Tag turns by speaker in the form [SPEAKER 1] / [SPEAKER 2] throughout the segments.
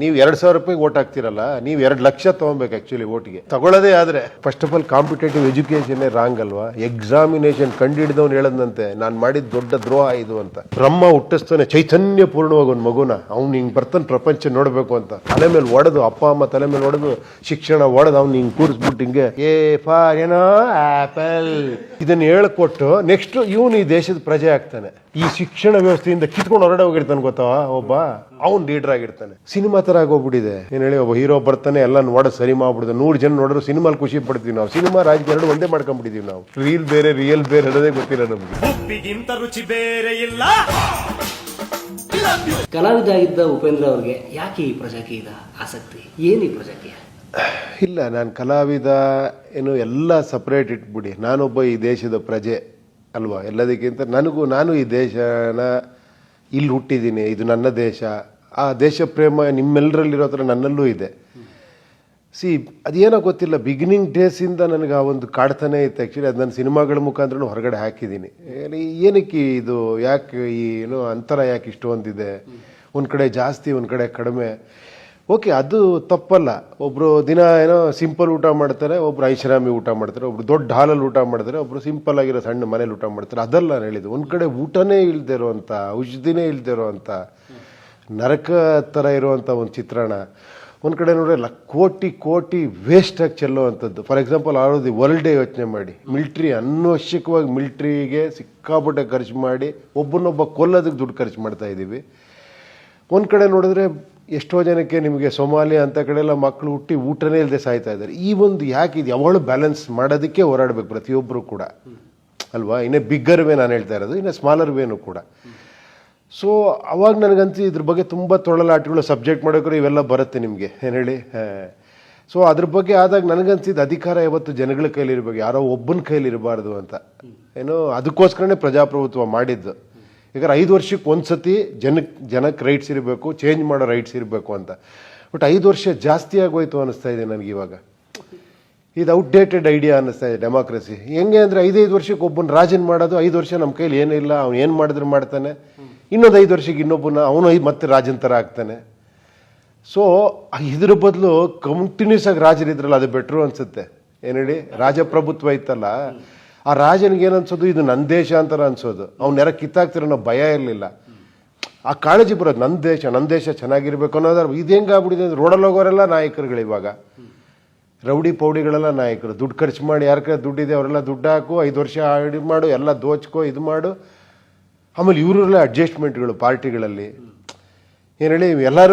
[SPEAKER 1] ನೀವು 2,000 ರೂಪಾಯಿಗೆ ಓಟ್ ಹಾಕ್ತಿರಲ್ಲ, ನೀವು 2 ಲಕ್ಷ ತಗೊಬೇಕು ಆಕ್ಚುಲಿ ಓಟಿಗೆ. ತಗೊಳ್ಳೋದೇ ಆದ್ರೆ first of all competitive education wrong ಅಲ್ವಾ? ಎಕ್ಸಾಮಿನೇಷನ್ ಕಂಡಿಡಿದವ್ನು ಹೇಳದಂತೆ ನಾನು ಮಾಡಿದ ದೊಡ್ಡ ದ್ರೋಹ ಇದು ಅಂತ. ಬ್ರಹ್ಮ ಹುಟ್ಟಿಸ್ತಾನೆ ಚೈತನ್ಯ ಪೂರ್ಣವಾಗಿ ಒಂದು ಮಗುನ, ಅವ್ನು ಹಿಂಗ್ ಬರ್ತಾನೆ ಪ್ರಪಂಚ ನೋಡ್ಬೇಕು ಅಂತ. ತಲೆ ಮೇಲೆ ಹೊಡೆದು, ಅಪ್ಪ ಅಮ್ಮ ತಲೆ ಮೇಲೆ ಹೊಡೆದು, ಶಿಕ್ಷಣ ಹೊಡೆದು ಅವ್ನು ಹಿಂಗ್ ಕೂರಿಸ್ಬಿಟ್ಟು ಹಿಂಗೆ ಏ ಫಾರ್ ಏನೋ ಆಪಲ್ ಇದನ್ನ ಹೇಳ್ಕೊಟ್ಟು ನೆಕ್ಸ್ಟ್ ಇವನು ಈ ದೇಶದ ಪ್ರಜೆ ಆಗ್ತಾನೆ. ಈ ಶಿಕ್ಷಣ ವ್ಯವಸ್ಥೆಯಿಂದ ಕಿತ್ಕೊಂಡು ಹೊರಡೆ ಹೋಗಿರ್ತಾನೆ ಗೊತ್ತಾ ಒಬ್ಬ, ಅವ್ನು ಲೀಡರ್ ಆಗಿರ್ತಾನೆ. ಸಿನಿಮಾ ತರ ಆಗೋಗ್ಬಿಟ್ಟಿದೆ. ಏನ್ ಹೇಳಿ, ಒಬ್ಬ ಹೀರೋ ಬರ್ತಾನೆ ಎಲ್ಲ ನೋಡೋದು ಸರಿ ಮಾಡ್ಬಿಡುದು. 100 ಜನ ನೋಡಿದ್ರು ಸಿನಿಮಾಲ್ ಖುಷಿ ಪಡ್ತೀವಿ ನಾವು. ಸಿನಿಮಾ ರಾಜಕೀಯ ಎರಡು ಒಂದೇ ಮಾಡ್ಕೊಂಡ್ಬಿಟ್ಟಿದೀವಿ ನಾವು. ರೀಲ್ ಬೇರೆ ರಿಯಲ್ ಬೇರೆ ಅನ್ನೋದೇ ಗೊತ್ತಿಲ್ಲ ನಮ್ಗೆ.
[SPEAKER 2] ರುಚಿ ಬೇರೆ ಇಲ್ಲ.
[SPEAKER 3] ಕಲಾವಿದ ಆಗಿದ್ದ ಉಪೇಂದ್ರ ಅವ್ರಿಗೆ ಯಾಕೆ ಈ ಪ್ರಜಾಕೀಯದ ಆಸಕ್ತಿ? ಏನು ಈ ಪ್ರಜಾಕೀಯ?
[SPEAKER 1] ಇಲ್ಲ, ನಾನು ಕಲಾವಿದ ಏನು ಎಲ್ಲ ಸಪ್ರೇಟ್ ಇಟ್ಬಿಡಿ. ನಾನೊಬ್ಬ ಈ ದೇಶದ ಪ್ರಜೆ ಅಲ್ವಾ. ಎಲ್ಲದಕ್ಕಿಂತ ನಾನು ಈ ದೇಶನ ಇಲ್ಲಿ ಹುಟ್ಟಿದ್ದೀನಿ, ಇದು ನನ್ನ ದೇಶ. ಆ ದೇಶ ಪ್ರೇಮ ನಿಮ್ಮೆಲ್ಲರಲ್ಲಿರೋ ಥರ ನನ್ನಲ್ಲೂ ಇದೆ. ಅದೇನೋ ಗೊತ್ತಿಲ್ಲ, ಬಿಗಿನಿಂಗ್ ಡೇಸಿಂದ ನನಗೆ ಆ ಒಂದು ಕಾಡ್ತಾನೆ ಇತ್ತು. ಆ್ಯಕ್ಚುಲಿ ಅದು ನನ್ನ ಸಿನಿಮಾಗಳ ಮುಖಾಂತರ ಹೊರಗಡೆ ಹಾಕಿದ್ದೀನಿ. ಏನಕ್ಕೆ ಇದು, ಯಾಕೆ ಈ ಏನೋ ಅಂತರ ಯಾಕೆ ಇಷ್ಟೊಂದಿದೆ, ಒಂದು ಕಡೆ ಜಾಸ್ತಿ ಒಂದು ಕಡೆ ಕಡಿಮೆ. ಓಕೆ, ಅದು ತಪ್ಪಲ್ಲ. ಒಬ್ರು ದಿನ ಏನೋ ಸಿಂಪಲ್ ಊಟ ಮಾಡ್ತಾರೆ, ಒಬ್ರು ಐಷಾರಾಮಿ ಊಟ ಮಾಡ್ತಾರೆ, ಒಬ್ರು ದೊಡ್ಡ ಹಾಲಲ್ಲಿ ಊಟ ಮಾಡ್ತಾರೆ, ಒಬ್ರು ಸಿಂಪಲ್ ಆಗಿರೋ ಸಣ್ಣ ಮನೇಲಿ ಊಟ ಮಾಡ್ತಾರೆ. ಅದಲ್ಲ ನಾನು ಹೇಳಿದ್ದು. ಒಂದ್ ಕಡೆ ಊಟನೇ ಇಲ್ದೇ ಇರುವಂತ, ಔಷಧಿನೇ ಇಲ್ದೇ ಇರುವಂತ, ನರಕ ತರ ಇರುವಂತ ಒಂದು ಚಿತ್ರಣ. ಒಂದ್ ಕಡೆ ನೋಡ್ರೆ ಕೋಟಿ ಕೋಟಿ ವೇಸ್ಟ್ ಆಗಿ ಚೆಲ್ಲುವಂಥದ್ದು. ಫಾರ್ ಎಕ್ಸಾಂಪಲ್ ಆರೋದು ವರ್ಲ್ಡ್ ಡೇ ಯೋಚನೆ ಮಾಡಿ, ಮಿಲಿಟ್ರಿ ಅನವಶ್ಯಕವಾಗಿ ಮಿಲಿಟ್ರಿಗೆ ಸಿಕ್ಕಾಪಟ್ಟೆ ಖರ್ಚು ಮಾಡಿ ಒಬ್ಬನೊಬ್ಬ ಕೊಲ್ಲೋದಕ್ಕೆ ದುಡ್ಡು ಖರ್ಚು ಮಾಡ್ತಾ ಇದ್ದೀವಿ. ಒಂದ್ ಕಡೆ ನೋಡಿದ್ರೆ ಎಷ್ಟೋ ಜನಕ್ಕೆ ನಿಮಗೆ ಸೊಮಾಲಿಯಾ ಅಂತ ಕಡೆ ಎಲ್ಲ ಮಕ್ಕಳು ಹುಟ್ಟಿ ಊಟನೇ ಇಲ್ಲದೆ ಸಾಯ್ತಾ ಇದ್ದಾರೆ. ಈ ಒಂದು ಯಾಕೆ ಇದು ಯಾವಾಗಲೂ ಬ್ಯಾಲೆನ್ಸ್ ಮಾಡೋದಕ್ಕೆ ಹೋರಾಡಬೇಕು ಪ್ರತಿಯೊಬ್ಬರು ಕೂಡ ಅಲ್ವಾ. ಇನ್ನೇ ಬಿಗ್ಗರ್ ವೇ ನಾನು ಹೇಳ್ತಾ ಇರೋದು, ಇನ್ನು ಸ್ಮಾಲರ್ ವೇನು ಕೂಡ. ಸೊ ಅವಾಗ ನನಗಂತೂ ಇದ್ರ ಬಗ್ಗೆ ತುಂಬ ತೊಳಲಾಟಗಳು ಸಬ್ಜೆಕ್ಟ್ ಮಾಡೋಕ್ರೆ ಇವೆಲ್ಲ ಬರುತ್ತೆ ನಿಮಗೆ, ಏನು ಹೇಳಿ. ಸೊ ಅದ್ರ ಬಗ್ಗೆ ಆದಾಗ ನನಗನ್ಸಿದ್ದು ಅಧಿಕಾರ ಯಾವತ್ತು ಜನಗಳ ಕೈಲಿರ್ಬೇಕು, ಯಾರೋ ಒಬ್ಬನ ಕೈಲಿರಬಾರ್ದು ಅಂತ. ಏನೋ ಅದಕ್ಕೋಸ್ಕರನೇ ಪ್ರಜಾಪ್ರಭುತ್ವ ಮಾಡಿದ್ದು. ಯಾಕಂದ್ರೆ 5 ವರ್ಷಕ್ಕೆ ಒಂದ್ಸತಿ ಜನಕ್ಕೆ ರೈಟ್ಸ್ ಇರಬೇಕು, ಚೇಂಜ್ ಮಾಡೋ ರೈಟ್ಸ್ ಇರಬೇಕು ಅಂತ. ಬಟ್ 5 ವರ್ಷ ಜಾಸ್ತಿ ಆಗೋಯ್ತು ಅನ್ನಿಸ್ತಾ ಇದೆ ನನಗೆ ಇವಾಗ. ಇದು ಔಟ್ಡೇಟೆಡ್ ಐಡಿಯಾ ಅನ್ನಿಸ್ತಾ ಇದೆ ಡೆಮಾಕ್ರಸಿ. ಹೆಂಗೆ ಅಂದರೆ 5 ವರ್ಷಕ್ಕೆ ಒಬ್ಬನ ರಾಜನ್ ಮಾಡೋದು, 5 ವರ್ಷ ನಮ್ಮ ಕೈಲಿ ಏನಿಲ್ಲ, ಅವ್ನು ಏನು ಮಾಡಿದ್ರು ಮಾಡ್ತಾನೆ. ಇನ್ನೊಂದು 5 ವರ್ಷಕ್ಕೆ ಇನ್ನೊಬ್ಬನ ಅವನು ಮತ್ತೆ ರಾಜನ್ ಥರ ಆಗ್ತಾನೆ. ಸೊ ಇದ್ರ ಬದಲು ಕಂಟಿನ್ಯೂಸ್ ಆಗಿ ರಾಜರಿದ್ರಲ್ಲ, ಅದು ಬೆಟ್ರು ಅನ್ಸುತ್ತೆ. ಏನು ಹೇಳಿ, ರಾಜಪ್ರಭುತ್ವ ಇತ್ತಲ್ಲ, ಆ ರಾಜನಿಗೆ ಏನನ್ಸೋದು, ಇದು ನನ್ನ ದೇಶ ಅಂತಾರ ಅನ್ಸೋದು. ಅವ್ನ ಯಾರ ಕಿತ್ತಾಕ್ತಿರೋ ಅನ್ನೋ ಭಯ ಇರಲಿಲ್ಲ. ಆ ಕಾಳಜಿ ಬರೋದು, ನನ್ನ ದೇಶ ಚೆನ್ನಾಗಿರ್ಬೇಕು ಅನ್ನೋದಾರ. ಇದು ಹೆಂಗಾಗ್ಬಿಟ್ಟಿದೆ ಅಂದ್ರೆ ರೋಡಲ್ಲಿ ಹೋಗೋರೆಲ್ಲ ನಾಯಕರುಗಳು ಇವಾಗ. ರೌಡಿ ಪೌಡಿಗಳೆಲ್ಲ ನಾಯಕರು. ದುಡ್ಡು ಖರ್ಚು ಮಾಡಿ, ಯಾರ ಕಡೆ ದುಡ್ಡಿದೆ ಅವರೆಲ್ಲ ದುಡ್ಡು ಹಾಕು, 5 ವರ್ಷ ಇದು ಮಾಡು, ಎಲ್ಲ ದೋಚ್ಕೋ, ಇದು ಮಾಡು. ಆಮೇಲೆ ಇವರೆಲ್ಲ ಅಡ್ಜಸ್ಟ್ಮೆಂಟ್ಗಳು ಪಾರ್ಟಿಗಳಲ್ಲಿ. ಏನು ಹೇಳಿ,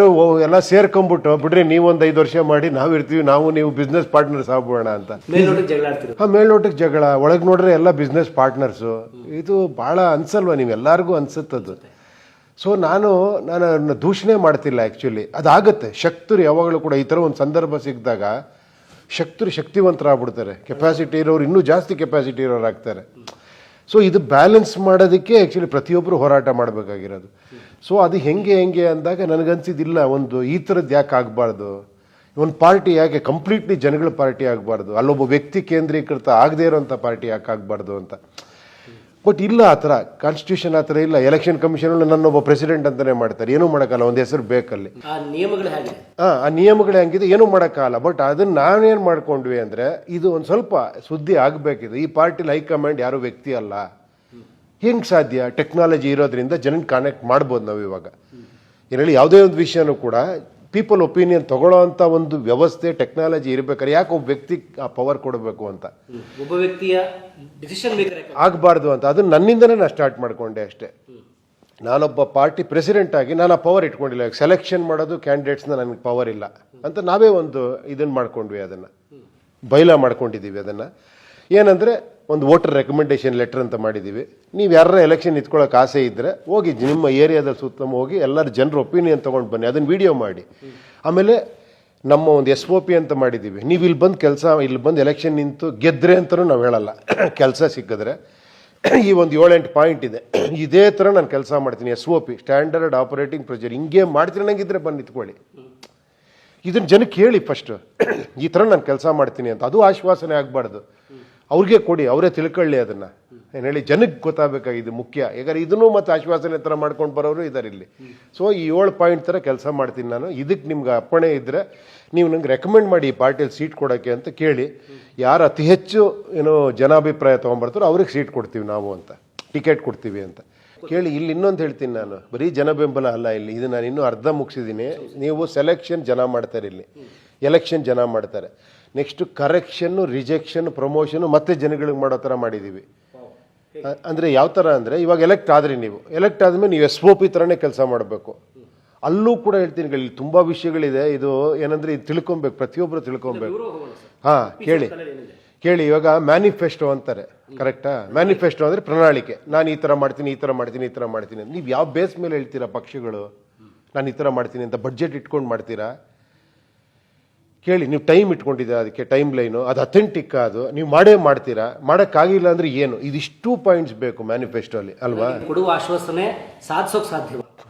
[SPEAKER 1] ಎಲ್ಲ ಸೇರ್ಕೊಂಡ್ಬಿಟ್ಟು ಬಿಡ್ರಿ ನೀವೊಂದು 5 ವರ್ಷ ಮಾಡಿ, ನಾವಿರ್ತೀವಿ, ನೀವು ಬಿಸ್ನೆಸ್ ಪಾರ್ಟ್ನರ್ಸ್ ಆಗ್ಬೋಣ ಅಂತ. ಮೇಲ್ನೋಟಕ್ಕೆ ಜಗಳ, ಒಳಗೆ ನೋಡ್ರೆ ಎಲ್ಲ ಬಿಸ್ನೆಸ್ ಪಾರ್ಟ್ನರ್ಸು. ಇದು ಬಹಳ ಅನ್ಸಲ್ವಾ, ನೀವೆಲ್ಲರಿಗೂ ಅನ್ಸುತ್ತದು. ಸೊ ನಾನು ದೂಷಣೆ ಮಾಡ್ತಿಲ್ಲ ಆ್ಯಕ್ಚುಲಿ. ಅದಾಗುತ್ತೆ. ಶಕ್ತರು ಯಾವಾಗಲೂ ಕೂಡ ಈ ಥರ ಒಂದು ಸಂದರ್ಭ ಸಿಕ್ಕಿದಾಗ ಶಕ್ತಿವಂತರಾಗ್ಬಿಡ್ತಾರೆ. ಕೆಪಾಸಿಟಿ ಇರೋರು ಇನ್ನೂ ಜಾಸ್ತಿ ಕೆಪಾಸಿಟಿ ಇರೋರು ಆಗ್ತಾರೆ. ಸೊ ಇದು ಬ್ಯಾಲೆನ್ಸ್ ಮಾಡೋದಕ್ಕೆ ಆ್ಯಕ್ಚುಲಿ ಪ್ರತಿಯೊಬ್ಬರು ಹೋರಾಟ ಮಾಡಬೇಕಾಗಿರೋದು. ಸೊ ಅದು ಹೆಂಗೆ ಅಂದಾಗ ನನಗನ್ಸಿದ್ದಿಲ್ಲ, ಒಂದು ಈ ಥರದ್ದು ಯಾಕೆ ಆಗಬಾರ್ದು, ಒಂದು ಪಾರ್ಟಿ ಯಾಕೆ ಕಂಪ್ಲೀಟ್ಲಿ ಜನಗಳ ಪಾರ್ಟಿ ಆಗಬಾರ್ದು, ಅಲ್ಲೊಬ್ಬ ವ್ಯಕ್ತಿ ಕೇಂದ್ರೀಕೃತ ಆಗದೇ ಇರೋಂಥ ಪಾರ್ಟಿ ಯಾಕೆ ಆಗಬಾರ್ದು ಅಂತ. ಬಟ್ ಇಲ್ಲ, ಆ ಥರ ಕಾನ್ಸ್ಟಿಟ್ಯೂಷನ್ ಆ ಥರ ಇಲ್ಲ. ಎಲೆಕ್ಷನ್ ಕಮಿಷನ್ ನನ್ನೊಬ್ಬ ಪ್ರೆಸಿಡೆಂಟ್ ಅಂತಾನೆ ಮಾಡ್ತಾರೆ, ಏನೂ ಮಾಡೋಕ್ಕಲ್ಲ, ಒಂದು ಹೆಸರು ಬೇಕಲ್ಲಿ. ಆ ನಿಯಮಗಳೇ ಹಂಗಿದೆ, ಏನೂ ಮಾಡೋಕ್ಕಾಗಲ್ಲ. ಬಟ್ ಅದನ್ನ ನಾವೇನು ಮಾಡ್ಕೊಂಡ್ವಿ ಅಂದರೆ, ಇದು ಒಂದು ಸ್ವಲ್ಪ ಸುದ್ದಿ ಆಗಬೇಕಿದೆ. ಈ ಪಾರ್ಟಿಲಿ ಹೈಕಮಾಂಡ್ ಯಾರು ವ್ಯಕ್ತಿ ಅಲ್ಲ. ಹೆಂಗೆ ಸಾಧ್ಯ? ಟೆಕ್ನಾಲಜಿ ಇರೋದ್ರಿಂದ ಜನನ ಕನೆಕ್ಟ್ ಮಾಡ್ಬೋದು ನಾವು ಇವಾಗ. ಏನು ಹೇಳಿ, ಯಾವುದೇ ಒಂದು ವಿಷಯನೂ ಕೂಡ ಪೀಪಲ್ ಒಪಿನಿಯನ್ ತಗೊಳ್ಳೋ ಅಂತ ಒಂದು ವ್ಯವಸ್ಥೆ, ಟೆಕ್ನಾಲಜಿ ಇರ್ಬೇಕಾದ್ರೆ ಯಾಕೆ ಒಬ್ಬ ವ್ಯಕ್ತಿ ಆ ಪವರ್ ಕೊಡಬೇಕು ಅಂತ,
[SPEAKER 3] ಒಬ್ಬ ವ್ಯಕ್ತಿಯ ಡಿಸಿಷನ್ ಮೇಕರ್
[SPEAKER 1] ಆಗಬಾರ್ದು ಅಂತ. ಅದನ್ನ ನನ್ನಿಂದನೇ ನಾನು ಸ್ಟಾರ್ಟ್ ಮಾಡ್ಕೊಂಡೆ ಅಷ್ಟೇ. ನಾನೊಬ್ಬ ಪಾರ್ಟಿ ಪ್ರೆಸಿಡೆಂಟ್ ಆಗಿ ನಾನು ಆ ಪವರ್ ಇಟ್ಕೊಂಡಿಲ್ಲ. ಸೆಲೆಕ್ಷನ್ ಮಾಡೋದು ಕ್ಯಾಂಡಿಡೇಟ್ಸ್ನ ನನಗೆ ಪವರ್ ಇಲ್ಲ ಅಂತ ನಾವೇ ಒಂದು ಇದನ್ನು ಮಾಡ್ಕೊಂಡ್ವಿ. ಅದನ್ನು ಬೈಲಾ ಮಾಡ್ಕೊಂಡಿದ್ದೀವಿ. ಅದನ್ನು ಏನಂದರೆ ಒಂದು ವೋಟರ್ ರೆಕಮೆಂಡೇಶನ್ ಲೆಟರ್ ಅಂತ ಮಾಡಿದ್ದೀವಿ. ನೀವು ಯಾರ ಎಲೆಕ್ಷನ್ ನಿಂತ್ಕೊಳ್ಳೋಕೆ ಆಸೆ ಇದ್ದರೆ ಹೋಗಿ ನಿಮ್ಮ ಏರಿಯಾದಲ್ಲಿ ಸುತ್ತ ಹೋಗಿ ಎಲ್ಲರ ಜನರ ಒಪಿನಿಯನ್ ತೊಗೊಂಡು ಬನ್ನಿ, ಅದನ್ನು ವಿಡಿಯೋ ಮಾಡಿ. ಆಮೇಲೆ ನಮ್ಮ ಒಂದು SOP ಅಂತ ಮಾಡಿದ್ದೀವಿ. ನೀವು ಇಲ್ಲಿ ಬಂದು ಎಲೆಕ್ಷನ್ ನಿಂತು ಗೆದ್ರೆ ಅಂತಲೂ ನಾವು ಹೇಳಲ್ಲ. ಕೆಲಸ ಸಿಕ್ಕಿದ್ರೆ ಈ ಒಂದು 7-8 ಪಾಯಿಂಟ್ ಇದೆ, ಇದೇ ಥರ ನಾನು ಕೆಲಸ ಮಾಡ್ತೀನಿ. SOP, standard operating procedure. ಹಿಂಗೆ ಮಾಡ್ತೀನಿ ನಂಗಿದ್ರೆ ಬಂದು ನಿಂತ್ಕೊಳ್ಳಿ. ಇದನ್ನು ಜನಕ್ಕೆ ಹೇಳಿ ಫಸ್ಟ್, ಈ ಥರ ನಾನು ಕೆಲಸ ಮಾಡ್ತೀನಿ ಅಂತ. ಅದು ಆಶ್ವಾಸನೆ ಆಗಬಾರ್ದು. ಅವ್ರಿಗೆ ಕೊಡಿ, ಅವರೇ ತಿಳ್ಕೊಳ್ಳಿ ಅದನ್ನು. ಏನು ಹೇಳಿ ಜನಕ್ಕೆ ಗೊತ್ತಾಗಬೇಕಾಗಿದ್ದು ಮುಖ್ಯ. ಯಾಕಂದ್ರೆ ಇದನ್ನು ಮತ್ತೆ ಆಶ್ವಾಸನೆ ಥರ ಮಾಡ್ಕೊಂಡು ಬರೋರು ಇದ್ದಾರೆ ಇಲ್ಲಿ. ಸೊ ಈ 7 ಪಾಯಿಂಟ್ ಥರ ಕೆಲಸ ಮಾಡ್ತೀನಿ ನಾನು. ಇದಕ್ಕೆ ನಿಮ್ಗೆ ಅಪ್ಪಣೆ ಇದ್ದರೆ ನೀವು ನಂಗೆ ರೆಕಮೆಂಡ್ ಮಾಡಿ ಈ ಪಾರ್ಟಿಯಲ್ಲಿ ಸೀಟ್ ಕೊಡೋಕ್ಕೆ ಅಂತ ಕೇಳಿ. ಯಾರು ಅತಿ ಹೆಚ್ಚು ಏನೋ ಜನಾಭಿಪ್ರಾಯ ತೊಗೊಂಡ್ಬರ್ತಾರೋ ಅವ್ರಿಗೆ ಸೀಟ್ ಕೊಡ್ತೀವಿ ನಾವು ಅಂತ, ಟಿಕೆಟ್ ಕೊಡ್ತೀವಿ ಅಂತ ಕೇಳಿ. ಇಲ್ಲಿ ಇನ್ನೊಂದು ಹೇಳ್ತೀನಿ ನಾನು, ಬರೀ ಜನ ಬೆಂಬಲ ಅಲ್ಲ ಇಲ್ಲಿ, ಇದು ನಾನು ಇನ್ನೂ ಅರ್ಧ ಮುಗಿಸಿದ್ದೀನಿ. ನೀವು ಸೆಲೆಕ್ಷನ್ ಜನ ಮಾಡ್ತಾರೆ, ಇಲ್ಲಿ ಎಲೆಕ್ಷನ್ ಜನ ಮಾಡ್ತಾರೆ. ನೆಕ್ಸ್ಟ್ ಕರೆಕ್ಷನ್ನು, ರಿಜೆಕ್ಷನ್, ಪ್ರಮೋಷನ್ ಮತ್ತೆ ಜನಗಳಿಗೆ ಮಾಡೋ ಥರ ಮಾಡಿದ್ದೀವಿ. ಅಂದರೆ ಯಾವ ಥರ ಅಂದರೆ, ಇವಾಗ ಎಲೆಕ್ಟ್ ಆದರೆ ನೀವು ಎಲೆಕ್ಟ್ ಆದಮೇಲೆ ನೀವು SOP ಥರನೇ ಕೆಲಸ ಮಾಡಬೇಕು. ಅಲ್ಲೂ ಕೂಡ ಹೇಳ್ತೀನಿ, ಇಲ್ಲಿ ತುಂಬ ವಿಷಯಗಳಿದೆ. ಇದು ಏನಂದರೆ ಇದು ತಿಳ್ಕೊಬೇಕು, ಪ್ರತಿಯೊಬ್ಬರು ತಿಳ್ಕೊಬೇಕು. ಹಾಂ ಕೇಳಿ ಇವಾಗ ಮ್ಯಾನಿಫೆಸ್ಟೋ ಅಂತಾರೆ, ಕರೆಕ್ಟಾ? ಮ್ಯಾನಿಫೆಸ್ಟೋ ಅಂದರೆ ಪ್ರಣಾಳಿಕೆ. ನಾನು ಈ ಥರ ಮಾಡ್ತೀನಿ, ಈ ಥರ ಮಾಡ್ತೀನಿ, ಈ ಥರ ಮಾಡ್ತೀನಿ. ನೀವು ಯಾವ ಬೇಸ್ ಮೇಲೆ ಹೇಳ್ತೀರಾ ಪಕ್ಷಗಳು ನಾನು ಈ ಥರ ಮಾಡ್ತೀನಿ ಅಂತ? ಬಡ್ಜೆಟ್ ಇಟ್ಕೊಂಡು ಮಾಡ್ತೀರಾ? ಕೇಳಿ, ನೀವು ಟೈಮ್ ಇಟ್ಕೊಂಡಿದ್ದೀರಾ ಅದಕ್ಕೆ, ಟೈಮ್ ಲೈನು, ಅದು ಅಥೆಂಟಿಕ್, ಅದು ನೀವು ಮಾಡೇ ಮಾಡ್ತೀರಾ? ಮಾಡೋಕ್ಕಾಗಿಲ್ಲ ಅಂದರೆ ಏನು? ಇದಿಷ್ಟು ಪಾಯಿಂಟ್ಸ್ ಬೇಕು ಮ್ಯಾನಿಫೆಸ್ಟೋಲ್ಲಿ, ಅಲ್ವಾ?
[SPEAKER 3] ಕೊಡುವ ಆಶ್ವಾಸನೆ ಸಾಧಿಸೋಕೆ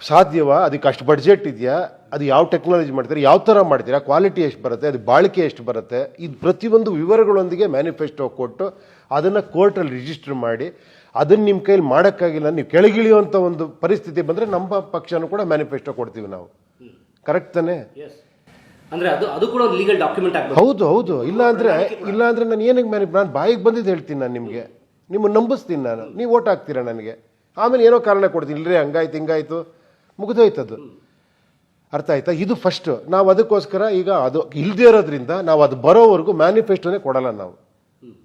[SPEAKER 1] ಸಾಧ್ಯವಾ? ಅದಕ್ಕೆ ಅಷ್ಟು ಬಡ್ಜೆಟ್ ಇದೆಯಾ? ಅದು ಯಾವ ಟೆಕ್ನಾಲಜಿ ಮಾಡ್ತಾರೆ, ಯಾವ ಥರ ಮಾಡ್ತೀರಾ, ಕ್ವಾಲಿಟಿ ಎಷ್ಟು ಬರುತ್ತೆ, ಅದು ಬಾಳಿಕೆ ಎಷ್ಟು ಬರುತ್ತೆ, ಇದು ಪ್ರತಿಯೊಂದು ವಿವರಗಳೊಂದಿಗೆ ಮ್ಯಾನಿಫೆಸ್ಟೋ ಕೊಟ್ಟು ಅದನ್ನು ಕೋರ್ಟಲ್ಲಿ ರಿಜಿಸ್ಟರ್ ಮಾಡಿ, ಅದನ್ನು ನಿಮ್ಮ ಕೈಲಿ ಮಾಡೋಕ್ಕಾಗಿಲ್ಲ, ನೀವು ಕೆಳಗಿಳಿಯುವಂಥ ಒಂದು ಪರಿಸ್ಥಿತಿ ಬಂದರೆ ನಮ್ಮ ಪಕ್ಷನೂ ಕೂಡ ಮ್ಯಾನಿಫೆಸ್ಟೋ ಕೊಡ್ತೀವಿ ನಾವು. ಕರೆಕ್ಟ್ ತಾನೇ?
[SPEAKER 3] ಅಂದ್ರೆ ಅದು ಕೂಡ ಲೀಗಲ್ ಡಾಕ್ಯುಮೆಂಟ್ ಆಗಬೇಕು.
[SPEAKER 1] ಹೌದು. ಇಲ್ಲ ಅಂದ್ರೆ ನಾನು ಏನಕ್ಕೆ ನಾನು ಬಾಯಿಗೆ ಬಂದಿದ್ದು ಹೇಳ್ತೀನಿ, ನಾನು ನಿಮ್ಮನ್ನು ನಂಬಿಸ್ತೀನಿ ನಾನು, ನೀವು ಓಟ್ ಹಾಕ್ತೀರಾ ನನಗೆ, ಆಮೇಲೆ ಏನೋ ಕಾರಣ ಕೊಡ್ತೀನಿ, ಇಲ್ಲರಿ ಹಂಗಾಯ್ತು ಹಿಂಗಾಯ್ತು, ಮುಗಿದೋಯ್ತದು. ಅರ್ಥ ಆಯ್ತಾ? ಇದು ಫಸ್ಟ್. ನಾವು ಅದಕ್ಕೋಸ್ಕರ ಈಗ ಅದು ಇಲ್ಲದೇ ಇರೋದ್ರಿಂದ ನಾವು ಅದು ಬರೋವರೆಗೂ ಮ್ಯಾನಿಫೆಸ್ಟೋನೇ ಕೊಡಲ್ಲ ನಾವು.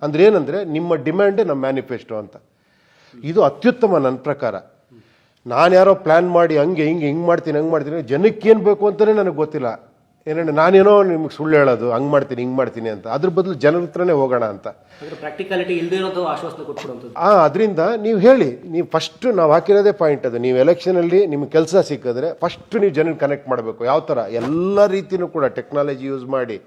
[SPEAKER 1] ಅಂದ್ರೆ ಏನಂದ್ರೆ ನಿಮ್ಮ ಡಿಮ್ಯಾಂಡೇ ನಮ್ಮ ಮ್ಯಾನಿಫೆಸ್ಟೋ ಅಂತ. ಇದು ಅತ್ಯುತ್ತಮ ನನ್ನ ಪ್ರಕಾರ. ನಾನು ಯಾರೋ ಪ್ಲಾನ್ ಮಾಡಿ ಹಿಂಗೆ ಮಾಡ್ತೀನಿ ಹಂಗೆ ಮಾಡ್ತೀನಿ, ಜನಕ್ಕೆ ಏನು ಬೇಕು ಅಂತಲೇ ನನಗೆ ಗೊತ್ತಿಲ್ಲ. ಏನಂದ್ರೆ ನಾನೇನೋ ನಿಮ್ಗೆ ಸುಳ್ಳು ಹೇಳೋದು, ಹಂಗೆ ಮಾಡ್ತೀನಿ ಹಿಂಗೆ ಮಾಡ್ತೀನಿ ಅಂತ, ಅದ್ರ ಬದಲು ಜನರ ಹತ್ರನೇ ಹೋಗೋಣ ಅಂತ.
[SPEAKER 3] ಪ್ರಾಕ್ಟಿಕಾಲಿಟಿ ಇಲ್ಲದೆ ಇರೋದು ಆಶ್ವಾಸನೆ ಕೊಟ್ಬಿಡುವಂಥದ್ದು.
[SPEAKER 1] ಅದರಿಂದ ನೀವು ಹೇಳಿ, ನೀವು ಫಸ್ಟ್ ನಾವು ಹಾಕಿರೋದೇ ಪಾಯಿಂಟ್ ಅದು. ನೀವು ಎಲೆಕ್ಷನಲ್ಲಿ ನಿಮ್ಗೆ ಕೆಲಸ ಸಿಕ್ಕಿದ್ರೆ ಫಸ್ಟ್ ನೀವು ಜನಕ್ಕೆ ಕನೆಕ್ಟ್ ಮಾಡಬೇಕು. ಯಾವ ಥರ ಎಲ್ಲ ರೀತಿಯೂ ಕೂಡ ಟೆಕ್ನಾಲಜಿ ಯೂಸ್ ಮಾಡಿ,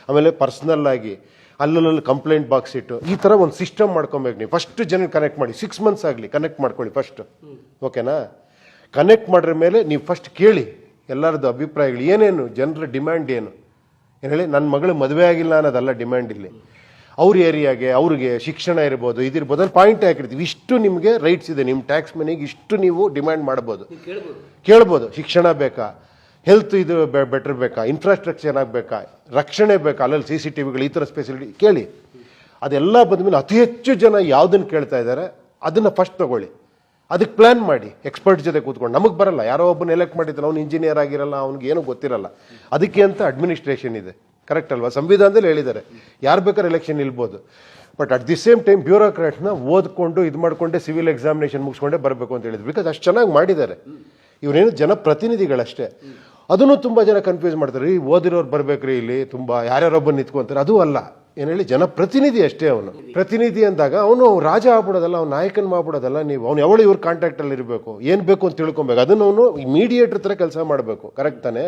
[SPEAKER 1] ಆಮೇಲೆ ಪರ್ಸ್ನಲ್ ಆಗಿ ಅಲ್ಲಲ್ಲಿ ಕಂಪ್ಲೇಂಟ್ ಬಾಕ್ಸ್ ಇಟ್ಟು ಈ ಥರ ಒಂದು ಸಿಸ್ಟಮ್ ಮಾಡ್ಕೊಬೇಕು. ನೀವು ಫಸ್ಟ್ ಜನಕ್ಕೆ ಕನೆಕ್ಟ್ ಮಾಡಿ, 6 months ಆಗಲಿ ಕನೆಕ್ಟ್ ಮಾಡ್ಕೊಳ್ಳಿ ಫಸ್ಟ್. ಓಕೆನಾ? ಕನೆಕ್ಟ್ ಮಾಡಿರ ಮೇಲೆ ನೀವು ಫಸ್ಟ್ ಕೇಳಿ ಎಲ್ಲರದ್ದು ಅಭಿಪ್ರಾಯಗಳು, ಏನೇನು ಜನರ ಡಿಮ್ಯಾಂಡ್ ಏನು ಹೇಳಿ. ನನ್ನ ಮಗಳು ಮದುವೆ ಆಗಿಲ್ಲ ಅನ್ನೋದಲ್ಲ ಡಿಮ್ಯಾಂಡ್ ಇಲ್ಲಿ. ಅವ್ರ ಏರಿಯಾಗೆ ಅವ್ರಿಗೆ ಶಿಕ್ಷಣ ಇರ್ಬೋದು, ಇದಿರ್ಬೋದು, ಅಲ್ಲಿ ಪಾಯಿಂಟ್ ಹಾಕಿರ್ತೀವಿ. ಇಷ್ಟು ನಿಮಗೆ ರೈಟ್ಸ್ ಇದೆ, ನಿಮ್ಮ ಟ್ಯಾಕ್ಸ್ ಮನಿಗೆ ಇಷ್ಟು ನೀವು ಡಿಮ್ಯಾಂಡ್ ಮಾಡ್ಬೋದು, ಕೇಳ್ಬೋದು. ಶಿಕ್ಷಣ ಬೇಕಾ, ಹೆಲ್ತ್ ಇದು ಬೆಟರ್ ಬೇಕಾ, ಇನ್ಫ್ರಾಸ್ಟ್ರಕ್ಚರ್ ಏನಾಗಬೇಕಾ, ರಕ್ಷಣೆ ಬೇಕಾ, ಅಲ್ಲಲ್ಲಿ CCTVಗಳು, ಈ ಥರ ಸ್ಪೆಸಿಲಿಟಿ ಕೇಳಿ. ಅದೆಲ್ಲ ಬಂದಮೇಲೆ ಅತಿ ಹೆಚ್ಚು ಜನ ಯಾವುದನ್ನು ಕೇಳ್ತಾ ಇದ್ದಾರೆ ಅದನ್ನು ಫಸ್ಟ್ ತಗೊಳ್ಳಿ. ಅದಕ್ಕೆ ಪ್ಲಾನ್ ಮಾಡಿ ಎಕ್ಸ್ಪರ್ಟ್ ಜೊತೆ ಕೂತ್ಕೊಂಡು. ನಮಗೆ ಬರಲ್ಲ, ಯಾರೋ ಒಬ್ಬನ ಎಲೆಕ್ಟ್ ಮಾಡಿದ್ರೆ ಅವ್ನು ಇಂಜಿನಿಯರ್ ಆಗಿರಲ್ಲ, ಅವ್ನಿಗೆ ಏನೂ ಗೊತ್ತಿರಲ್ಲ. ಅದಕ್ಕೆ ಅಂತ ಅಡ್ಮಿನಿಸ್ಟ್ರೇಷನ್ ಇದೆ, ಕರೆಕ್ಟ್ ಅಲ್ವಾ? ಸಂವಿಧಾನದಲ್ಲಿ ಹೇಳಿದ್ದಾರೆ ಯಾರು ಬೇಕಾದ್ರೆ ಎಲೆಕ್ಷನ್ ನಿಲ್ಬೋದು. But at the same time ಬ್ಯೂರೋಕ್ರಾಟ್ನ ಓದ್ಕೊಂಡು ಇದು ಮಾಡಿಕೊಂಡೆ ಸಿವಿಲ್ ಎಕ್ಸಾಮಿನೇಷನ್ ಮುಗಿಸ್ಕೊಂಡೇ ಬರಬೇಕು ಅಂತ ಹೇಳಿದ್ರು. ಬಿಕಾಸ್ ಅಷ್ಟು ಚೆನ್ನಾಗಿ ಮಾಡಿದ್ದಾರೆ. ಇವರೇನು ಜನಪ್ರತಿನಿಧಿಗಳಷ್ಟೇ. ಅದನ್ನು ತುಂಬ ಜನ ಕನ್ಫ್ಯೂಸ್ ಮಾಡ್ತಾರೆ. ಈ ಓದಿರೋರು ಬರ್ಬೇಕ್ರಿ ಇಲ್ಲಿ, ತುಂಬ ಯಾರ್ಯಾರೊಬ್ಬರು ನಿಂತ್ಕೊಂತಾರೆ. ಅದು ಅಲ್ಲ, ಏನು ಹೇಳಿ, ಜನಪ್ರತಿನಿಧಿ ಅಷ್ಟೇ. ಅವನು ಪ್ರತಿನಿಧಿ ಅಂದಾಗ ಅವನು ರಾಜ ಆಗ್ಬಿಡೋದಲ್ಲ, ಅವ್ನು ನಾಯಕನ ಮಾಡ್ಬಿಡೋದಲ್ಲ. ನೀವು ಅವ್ನು ಯಾವಳು ಇವ್ರ ಕಾಂಟ್ಯಾಕ್ಟಲ್ಲಿ ಇರಬೇಕು, ಏನು ಬೇಕು ಅಂತ ತಿಳ್ಕೊಬೇಕು. ಅದನ್ನು ಅವನು ಮೀಡಿಯೇಟರ್ ಥರ ಕೆಲಸ ಮಾಡಬೇಕು. ಕರೆಕ್ಟ್ ತಾನೆ?